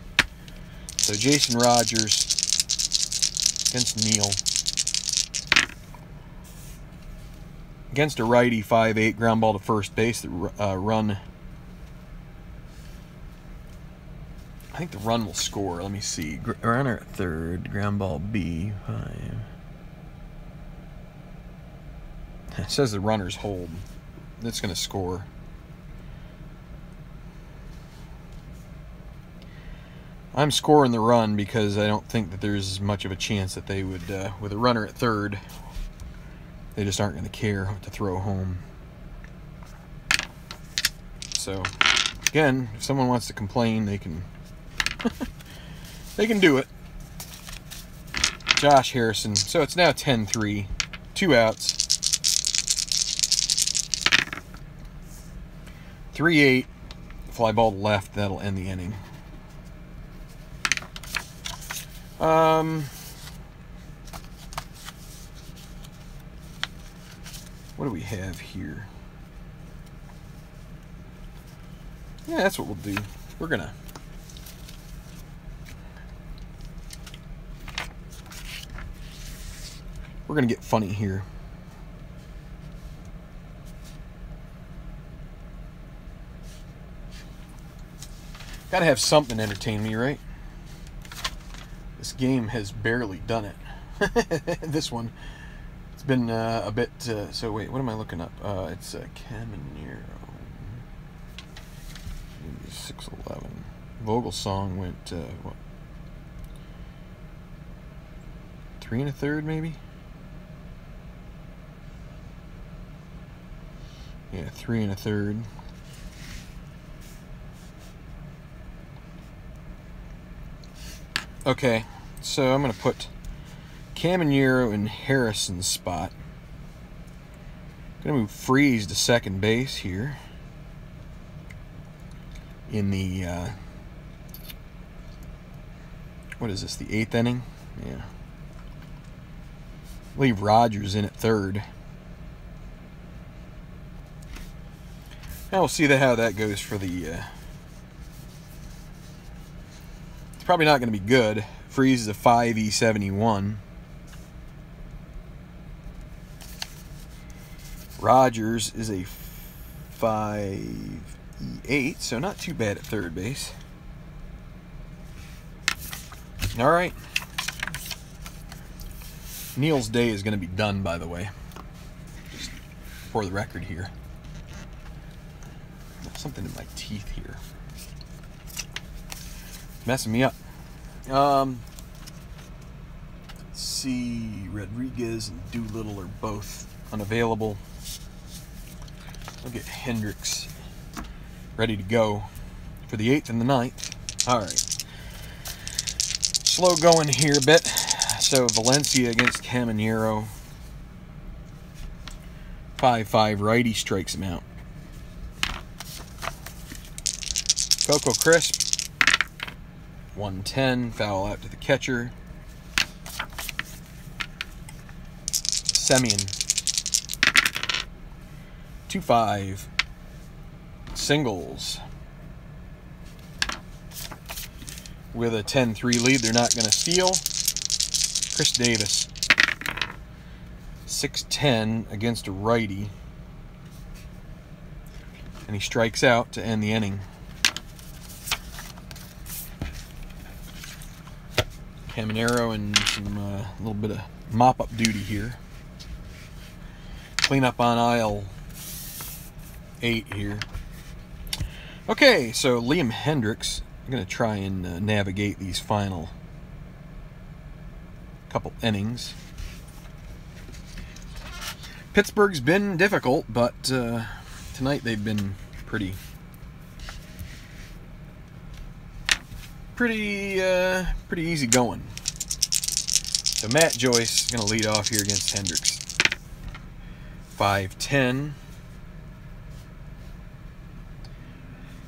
So Jason Rogers against Neal. Against a righty, 5-8 ground ball to first base. The run. I think the run will score. Let me see. Runner at third. Ground ball B. 5. It says the runner's hold. That's going to score. I'm scoring the run because I don't think that there's much of a chance that they would, with a runner at third, they just aren't going to care to throw home. So, again, if someone wants to complain, they can they can do it. Josh Harrison. So it's now 10-3. 2 outs. 3-8. Fly ball to left. That'll end the inning. What do we have here? Yeah, that's what we'll do. We're gonna get funny here. Gotta have something to entertain me, right? This game has barely done it. This one, it's been a bit. So wait, what am I looking up? It's Caminero. 6-11. Vogelsong went what? 3 1/3 maybe. Yeah, 3 1/3. Okay, so I'm going to put Caminero in Harrison's spot. I'm going to move Freeze to second base here. In the, what is this, the 8th inning? Yeah. Leave Rogers in at third. Now we'll see how that goes for the, it's probably not going to be good. Freeze is a 5E71. Rogers is a 5'8", so not too bad at third base. All right. Neil's day is going to be done, by the way. Just for the record here. Something in my teeth here. Messing me up. Let's see. Rodriguez and Doolittle are both unavailable. I'll get Hendricks ready to go for the 8th and the 9th. All right. Slow going here a bit. So Valencia against Caminero. 5-5 righty strikes him out. Coco Crisp. 110, foul out to the catcher. Semien. 2-5. Singles. With a 10-3 lead, they're not going to steal. Chris Davis. 6-10 against a righty. And he strikes out to end the inning. Caminero and some little bit of mop-up duty here. Clean up on aisle 8 here. Okay, so Liam Hendricks. I'm going to try and navigate these final couple innings. Pittsburgh's been difficult, but tonight they've been pretty easy going. So Matt Joyce is going to lead off here against Hendricks. 5-10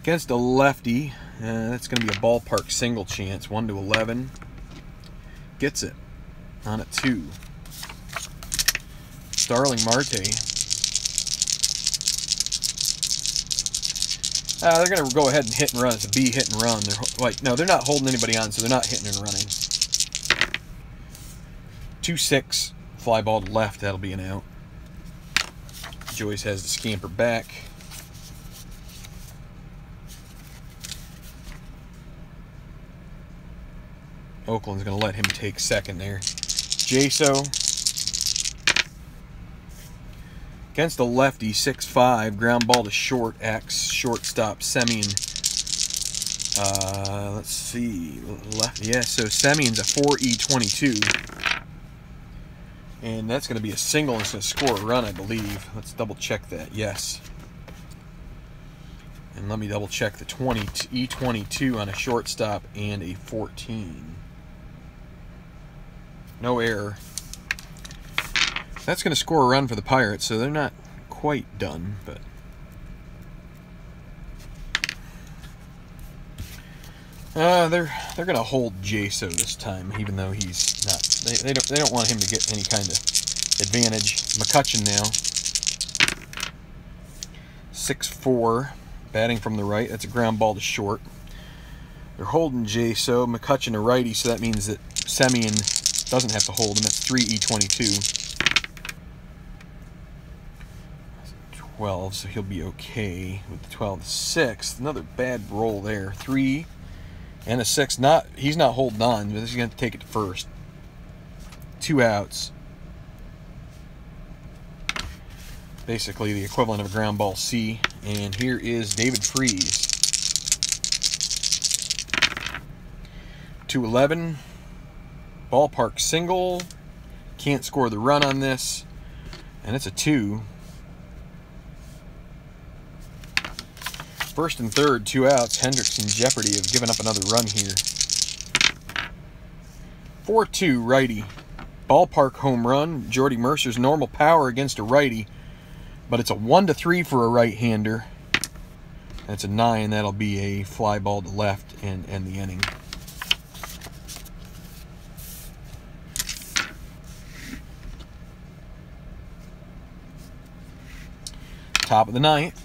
against a lefty. That's going to be a ballpark single chance. 1-11. Gets it on a 2. Starling Marte. They're going to go ahead and hit and run. It's a B hit and run. No, they're not holding anybody on, so they're not hitting and running. 2-6. Fly ball to left. That'll be an out. Joyce has to scamper back. Oakland's going to let him take second there. Jaso against the lefty, 6-5, ground ball to short, X, shortstop, Semien. Let's see, left, yeah, so Semien's a 4E22. And that's going to be a single and it's going to score a run, I believe. Let's double check that, yes. And let me double check the E22 on a shortstop and a 14. No error. That's going to score a run for the Pirates, so they're not quite done, but they're going to hold Jaso this time, even though he's not. They don't want him to get any kind of advantage. McCutcheon now, 6'4", batting from the right. That's a ground ball to short. They're holding Jaso. McCutcheon a righty, so that means that Semien doesn't have to hold him. It's 3E22. 12, so he'll be okay with the 12. 6th, another bad roll there. 3 and a 6. He's not holding on, but he's going to take it to first. 2 outs. Basically the equivalent of a ground ball C. And here is David Freese. 2-11. Ballpark single. Can't score the run on this. And it's a 2. First and third, 2 outs. Hendricks in jeopardy of giving up another run here. 4-2 righty. Ballpark home run. Jordy Mercer's normal power against a righty. But it's a 1-3 for a right-hander. That's a 9. That'll be a fly ball to left and end the inning. Top of the 9th.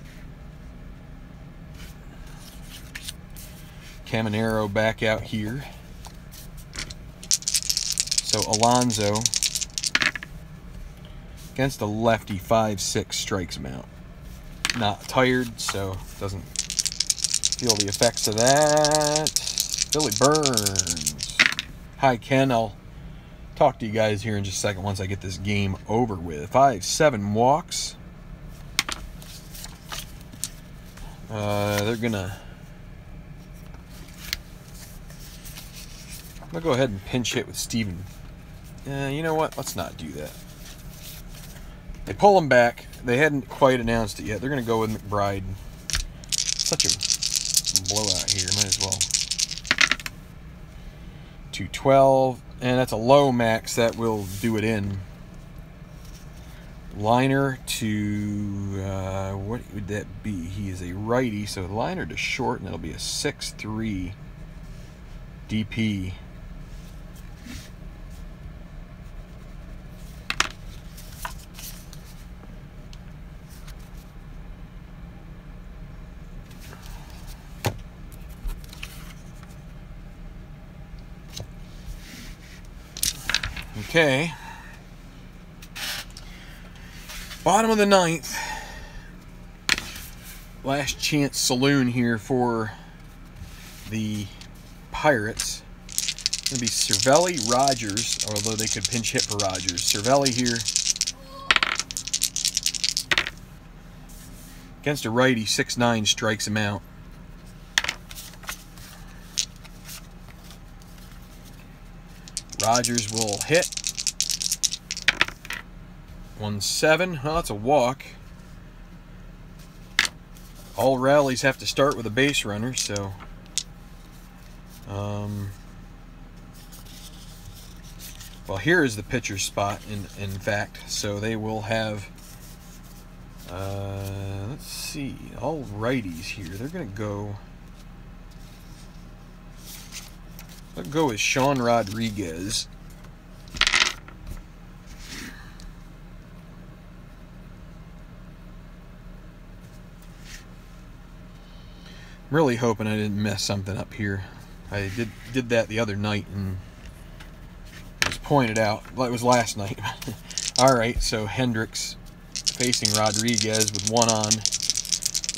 Caminero back out here. So Alonso Against a lefty, 5-6 strikes him out. Not tired, so doesn't feel the effects of that. Billy Burns. Hi, Ken. I'll talk to you guys here in just a second once I get this game over with. 5-7 walks. They're gonna... I'm gonna go ahead and pinch hit with Steven. You know what? Let's not do that. They pull him back. They hadn't quite announced it yet. They're gonna go with McBride. Such a blowout here. Might as well. 212, and that's a low max. That will do it in. Liner to what would that be? He is a righty, so liner to short, and it'll be a 6-3 DP. Okay. Bottom of the ninth. Last chance saloon here for the Pirates. It's going to be Cervelli, Rogers, although they could pinch hit for Rogers. Cervelli here. Against a righty, 6-9 strikes him out. Rogers will hit. 1-7. Well, that's a walk. All rallies have to start with a base runner, so well, here is the pitcher's spot in fact, so they will have let's see, all righties here. They're gonna go, let's go with Sean Rodriguez. I'm really hoping I didn't mess something up here. I did that the other night and it was pointed out. Well, it was last night. Alright, so Hendricks facing Rodriguez with 1 on,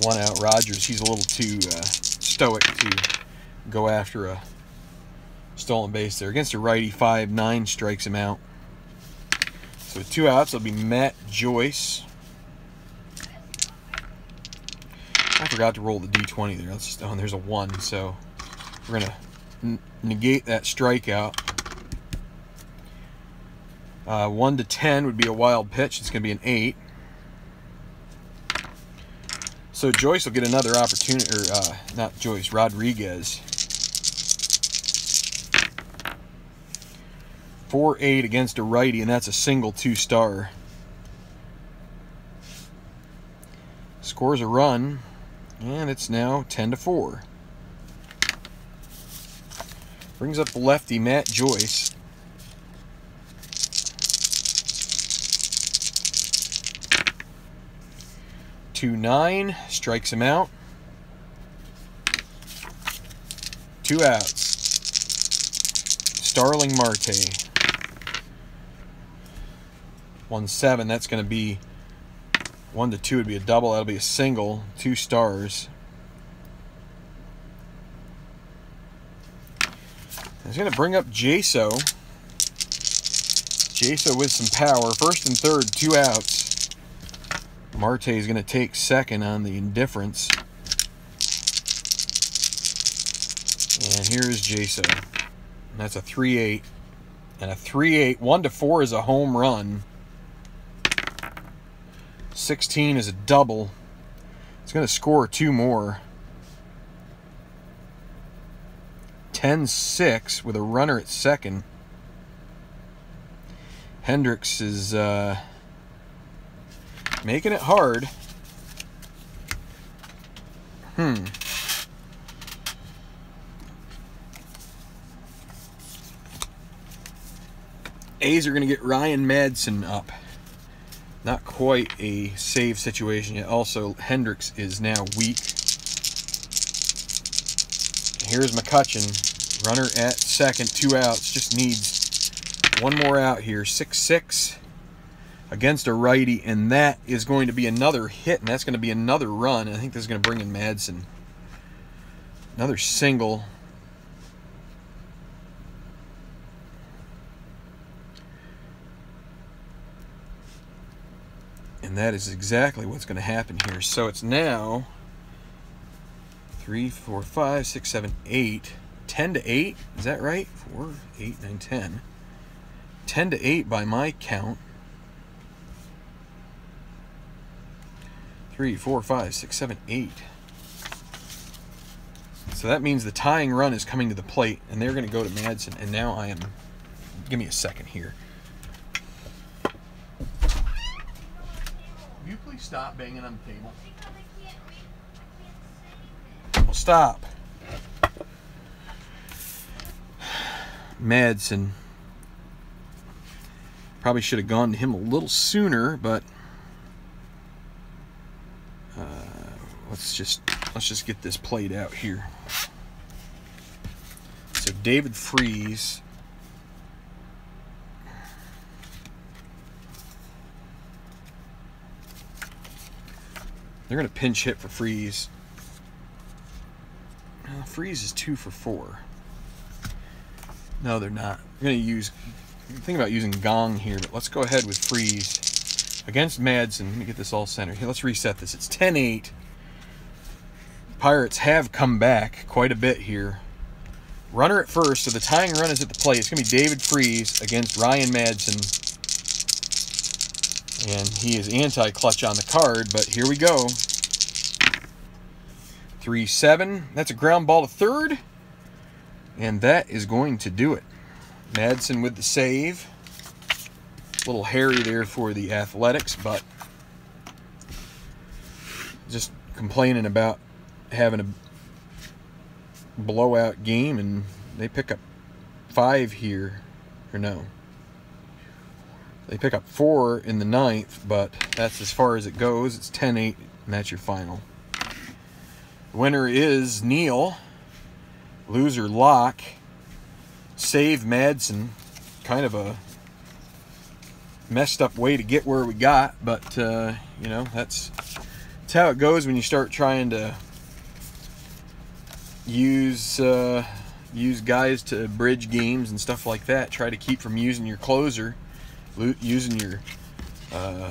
1 out. Rogers, he's a little too stoic to go after a stolen base there. Against a righty, 5-9 strikes him out. So with 2 outs, it'll be Matt Joyce. I forgot to roll the D20 there. Let's just, oh, and there's a 1, so we're going to negate that strikeout. 1 to 10 would be a wild pitch. It's going to be an 8. So Joyce will get another opportunity, or not Joyce, Rodriguez. 4-8 against a righty, and that's a single 2-star. Scores a run. And it's now 10-4. Brings up the lefty, Matt Joyce. (2-9) strikes him out. 2 outs. Starling Marte. 1-7. That's going to be 1 to 2 would be a double. That'll be a single. 2 stars. He's going to bring up Jaso. Jaso with some power. First and third, 2 outs. Marte is going to take second on the indifference. And here's Jaso. And that's a 3-8. And a 3-8. 1 to 4 is a home run. 16 is a double. It's going to score 2 more. 10-6 with a runner at second. Hendricks is making it hard. A's are going to get Ryan Madsen up. Not quite a save situation yet. Also, Hendricks is now weak. Here's McCutcheon. Runner at second, 2 outs. Just needs 1 more out here. 6-6 against a righty, and that is going to be another hit, and that's going to be another run. I think this is going to bring in Madsen. Another single. And that is exactly what's going to happen here. So it's now 3, 4, 5, 6, 7, 8. 10 to 8. Is that right? 4, 8, 9, 10. 10 to 8 by my count. 3, 4, 5, 6, 7, 8. So that means the tying run is coming to the plate, and they're going to go to Madsen. And now I am... Give me a second here. Will you please stop banging on the table? Well, stop. Madsen. Probably should have gone to him a little sooner, but let's just get this played out here. So David Freese. They're going to pinch hit for Freese. Freese is 2 for 4. No, they're not. We're going to use... Think about using Gong here, but let's go ahead with Freese against Madsen. Let me get this all centered. Here, let's reset this. It's 10-8. Pirates have come back quite a bit here. Runner at first, so the tying run is at the plate. It's going to be David Freese against Ryan Madsen. And he is anti-clutch on the card, but here we go. 3-7. That's a ground ball to third. And that is going to do it. Madsen with the save. A little hairy there for the Athletics, but just complaining about having a blowout game, and they pick up 5 here. Or no. They pick up 4 in the 9th, but that's as far as it goes. It's 10-8, and that's your final. The winner is Neil. Loser, Locke. Save, Madsen. Kind of a messed up way to get where we got, but you know, that's how it goes when you start trying to use guys to bridge games and stuff like that. Try to keep from using your closer, using your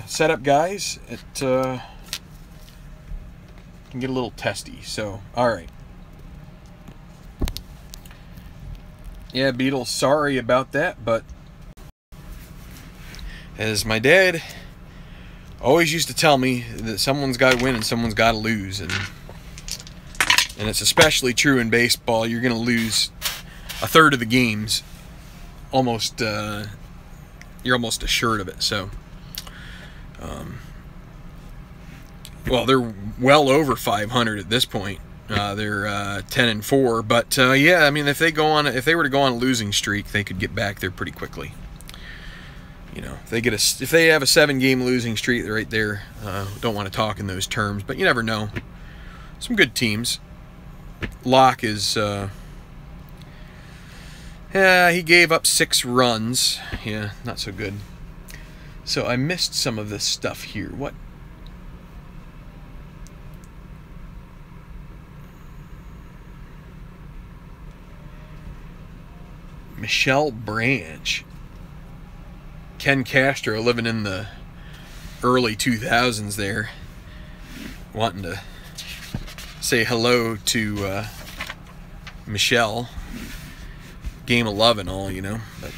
setup guys. It can get a little testy. So, all right. Yeah, Beetle, sorry about that, but as my dad always used to tell me, that someone's got to win and someone's got to lose, and it's especially true in baseball. You're going to lose a third of the games, almost. You're almost assured of it. So, well, they're well over 500 at this point. They're 10-4, but yeah, I mean, if they were to go on a losing streak, they could get back there pretty quickly. You know, if they have a 7-game losing streak, they're right there. Don't want to talk in those terms, but you never know. Some good teams. Locke is, yeah, he gave up 6 runs. Yeah, not so good. So I missed some of this stuff here. What? Michelle Branch. Ken Castro living in the early 2000s there. Wanting to say hello to Michelle. Game of love and all, you know. But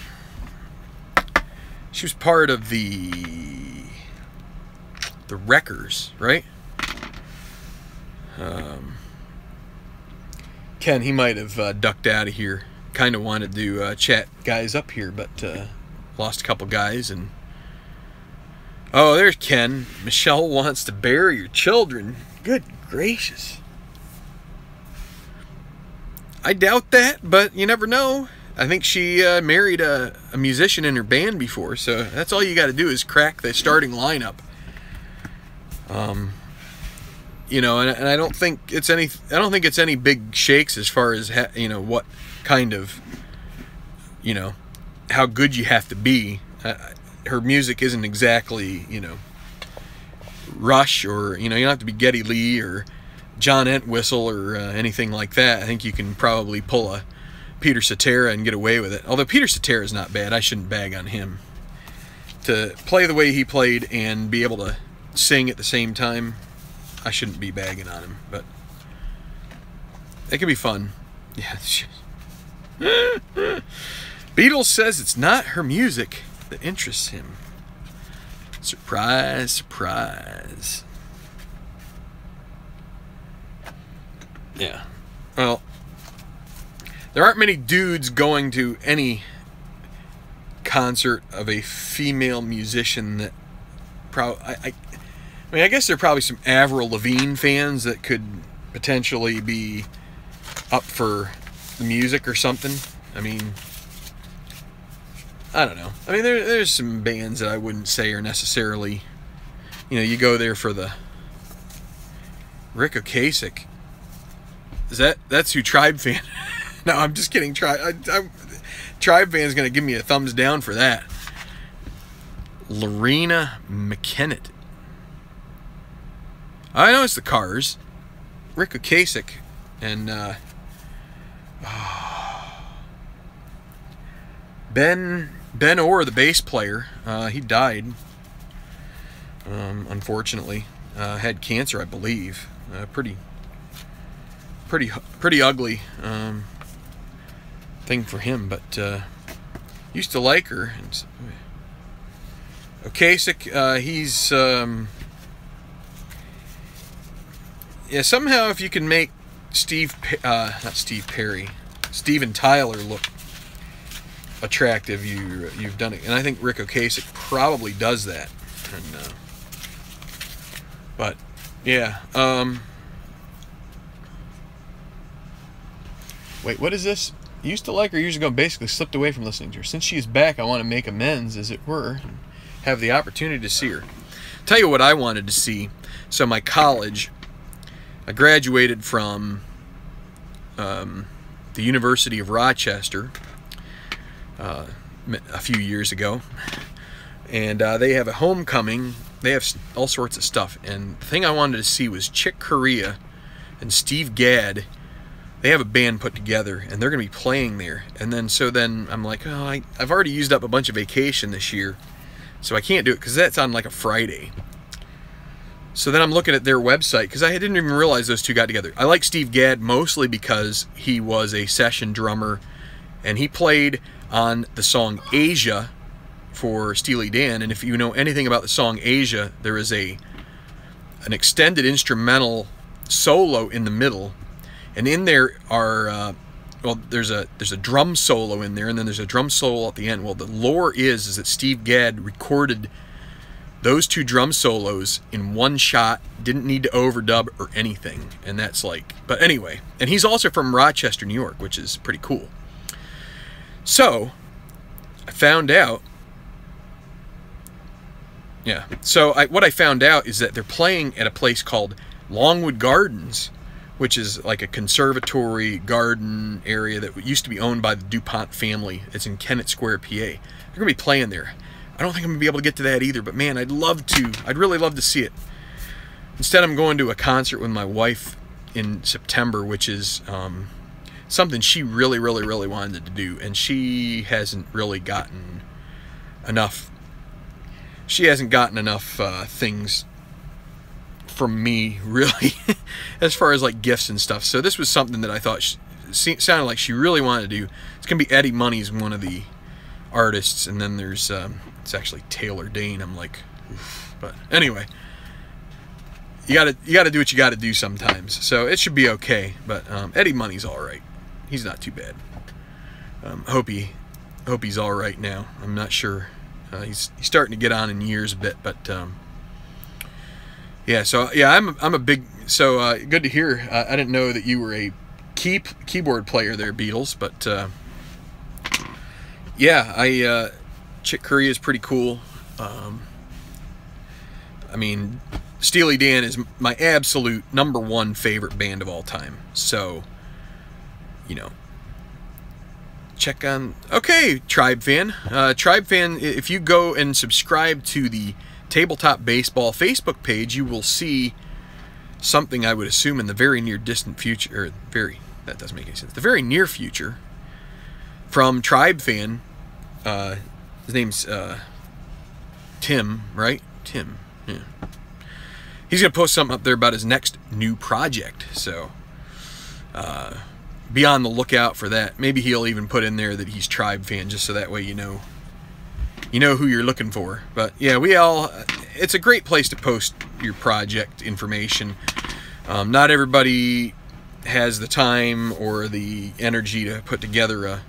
she was part of the Wreckers, right? Ken, he might have ducked out of here. Kind of wanted to chat guys up here, but lost a couple guys. And oh, there's Ken. Michelle wants to bury your children. Good gracious. I doubt that, but you never know. I think she married a musician in her band before, so that's all you got to do is crack the starting lineup. You know, and I don't think it's any big shakes as far as you know what kind of, you know, how good you have to be. her music isn't exactly, you know, Rush, or, you know, you don't have to be Geddy Lee or John Entwistle or anything like that. I think you can probably pull a Peter Cetera and get away with it. Although Peter Cetera is not bad. I shouldn't bag on him. To play the way he played and be able to sing at the same time, I shouldn't be bagging on him. But it can be fun. Yeah. Beatles says it's not her music that interests him. Surprise, surprise. Yeah. Well, there aren't many dudes going to any concert of a female musician that I mean, I guess there are probably some Avril Lavigne fans that could potentially be up for the music or something. I mean, I don't know. I mean, there's some bands that I wouldn't say are necessarily, you know, you go there for the Rick Ocasek. That's who Tribe fan? No, I'm just kidding. Tribe fan's gonna give me a thumbs down for that. Lorena McKennitt. I know it's the Cars. Rick Ocasek and Ben Orr, the bass player. He died. Unfortunately, had cancer, I believe. Pretty ugly thing for him, but used to like her. Ocasek, he's yeah, somehow if you can make not Steve Perry, Steven Tyler look attractive, you've done it. And I think Rick Ocasek probably does that. And but yeah, wait, what is this? Used to like her years ago, basically slipped away from listening to her. Since she's back, I want to make amends, as it were, and have the opportunity to see her. Tell you what I wanted to see. So my college, I graduated from the University of Rochester a few years ago, and they have a homecoming. They have all sorts of stuff, and the thing I wanted to see was Chick Corea and Steve Gadd. They have a band put together, and they're going to be playing there. And then I'm like, oh, I've already used up a bunch of vacation this year, so I can't do it because that's on like a Friday. So then I'm looking at their website, because I didn't even realize those two got together. I like Steve Gadd mostly because he was a session drummer, and he played on the song Asia for Steely Dan. And if you know anything about the song Asia, there is an extended instrumental solo in the middle, and in there are well, there's a drum solo in there, and then there's a drum solo at the end. Well, the lore is that Steve Gadd recorded those two drum solos in one shot, didn't need to overdub or anything, and that's like, but anyway, and he's also from Rochester, New York, which is pretty cool. So I found out, yeah, so what I found out is that they're playing at a place called Longwood Gardens, which is like a conservatory garden area that used to be owned by the DuPont family. It's in Kennett Square, PA. They're gonna be playing there. I don't think I'm gonna be able to get to that either, but man, I'd really love to see it. Instead, I'm going to a concert with my wife in September, which is something she really wanted to do, and she hasn't really gotten enough. She hasn't gotten enough things from me, really, as far as like gifts and stuff. So this was something that I thought sounded like she really wanted to do. It's gonna be Eddie Money's one of the artists, and then there's it's actually Taylor Dane. I'm like, oof. But anyway, you gotta do what you gotta do sometimes. So it should be okay. But Eddie Money's all right. He's not too bad. Hope he's all right now. I'm not sure. He's starting to get on in years a bit, but yeah. So yeah, I'm a big. So good to hear. I didn't know that you were a keyboard player there, Beatles, but yeah, Chick Corea is pretty cool. I mean, Steely Dan is my absolute #1 favorite band of all time. So, you know, check on. Okay, Tribe Fan. Tribe Fan, if you go and subscribe to the Tabletop Baseball Facebook page, you will see something I would assume in the very near distant future, or that doesn't make any sense. The very near future, from Tribe Fan. His name's Tim, right? Tim. Yeah. He's gonna post something up there about his next new project. So be on the lookout for that. Maybe he'll even put in there that he's Tribe Fan, just so that way you know who you're looking for. But yeah, it's a great place to post your project information. Not everybody has the time or the energy to put together a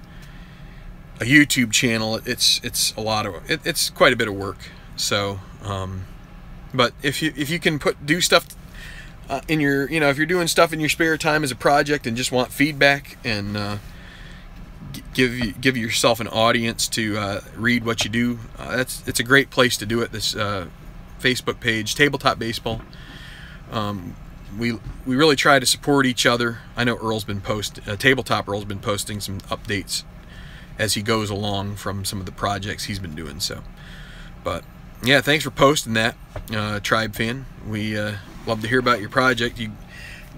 YouTube channel. It's it's quite a bit of work. So but if you can do stuff in your, if you're doing stuff in your spare time as a project and just want feedback and give yourself an audience to read what you do, it's a great place to do it. This Facebook page, Tabletop Baseball. We really try to support each other. I know Earl's been Tabletop Earl's been posting some updates as he goes along from some of the projects he's been doing. So, but yeah, thanks for posting that, Tribe Fan. We love to hear about your project.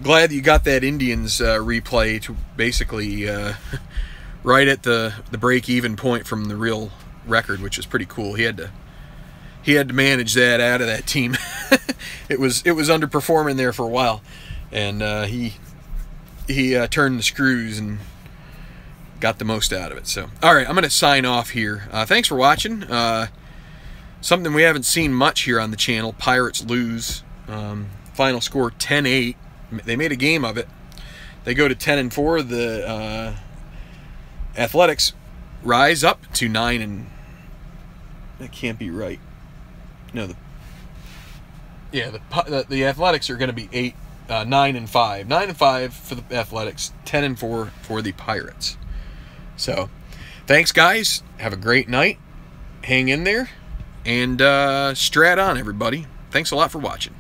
Glad that you got that Indians replay to basically right at the break-even point from the real record, which was pretty cool. He had to manage that out of that team. it was underperforming there for a while, and he turned the screws and got the most out of it. So, all right, I'm going to sign off here. Thanks for watching. Something we haven't seen much here on the channel, Pirates lose. Final score 10-8. They made a game of it. They go to 10-4. The Athletics rise up to 9 that can't be right. No, the Athletics are going to be 9-5. 9-5 for the Athletics, 10-4 for the Pirates. So, thanks guys. Have a great night. Hang in there. And strat on, everybody. Thanks a lot for watching.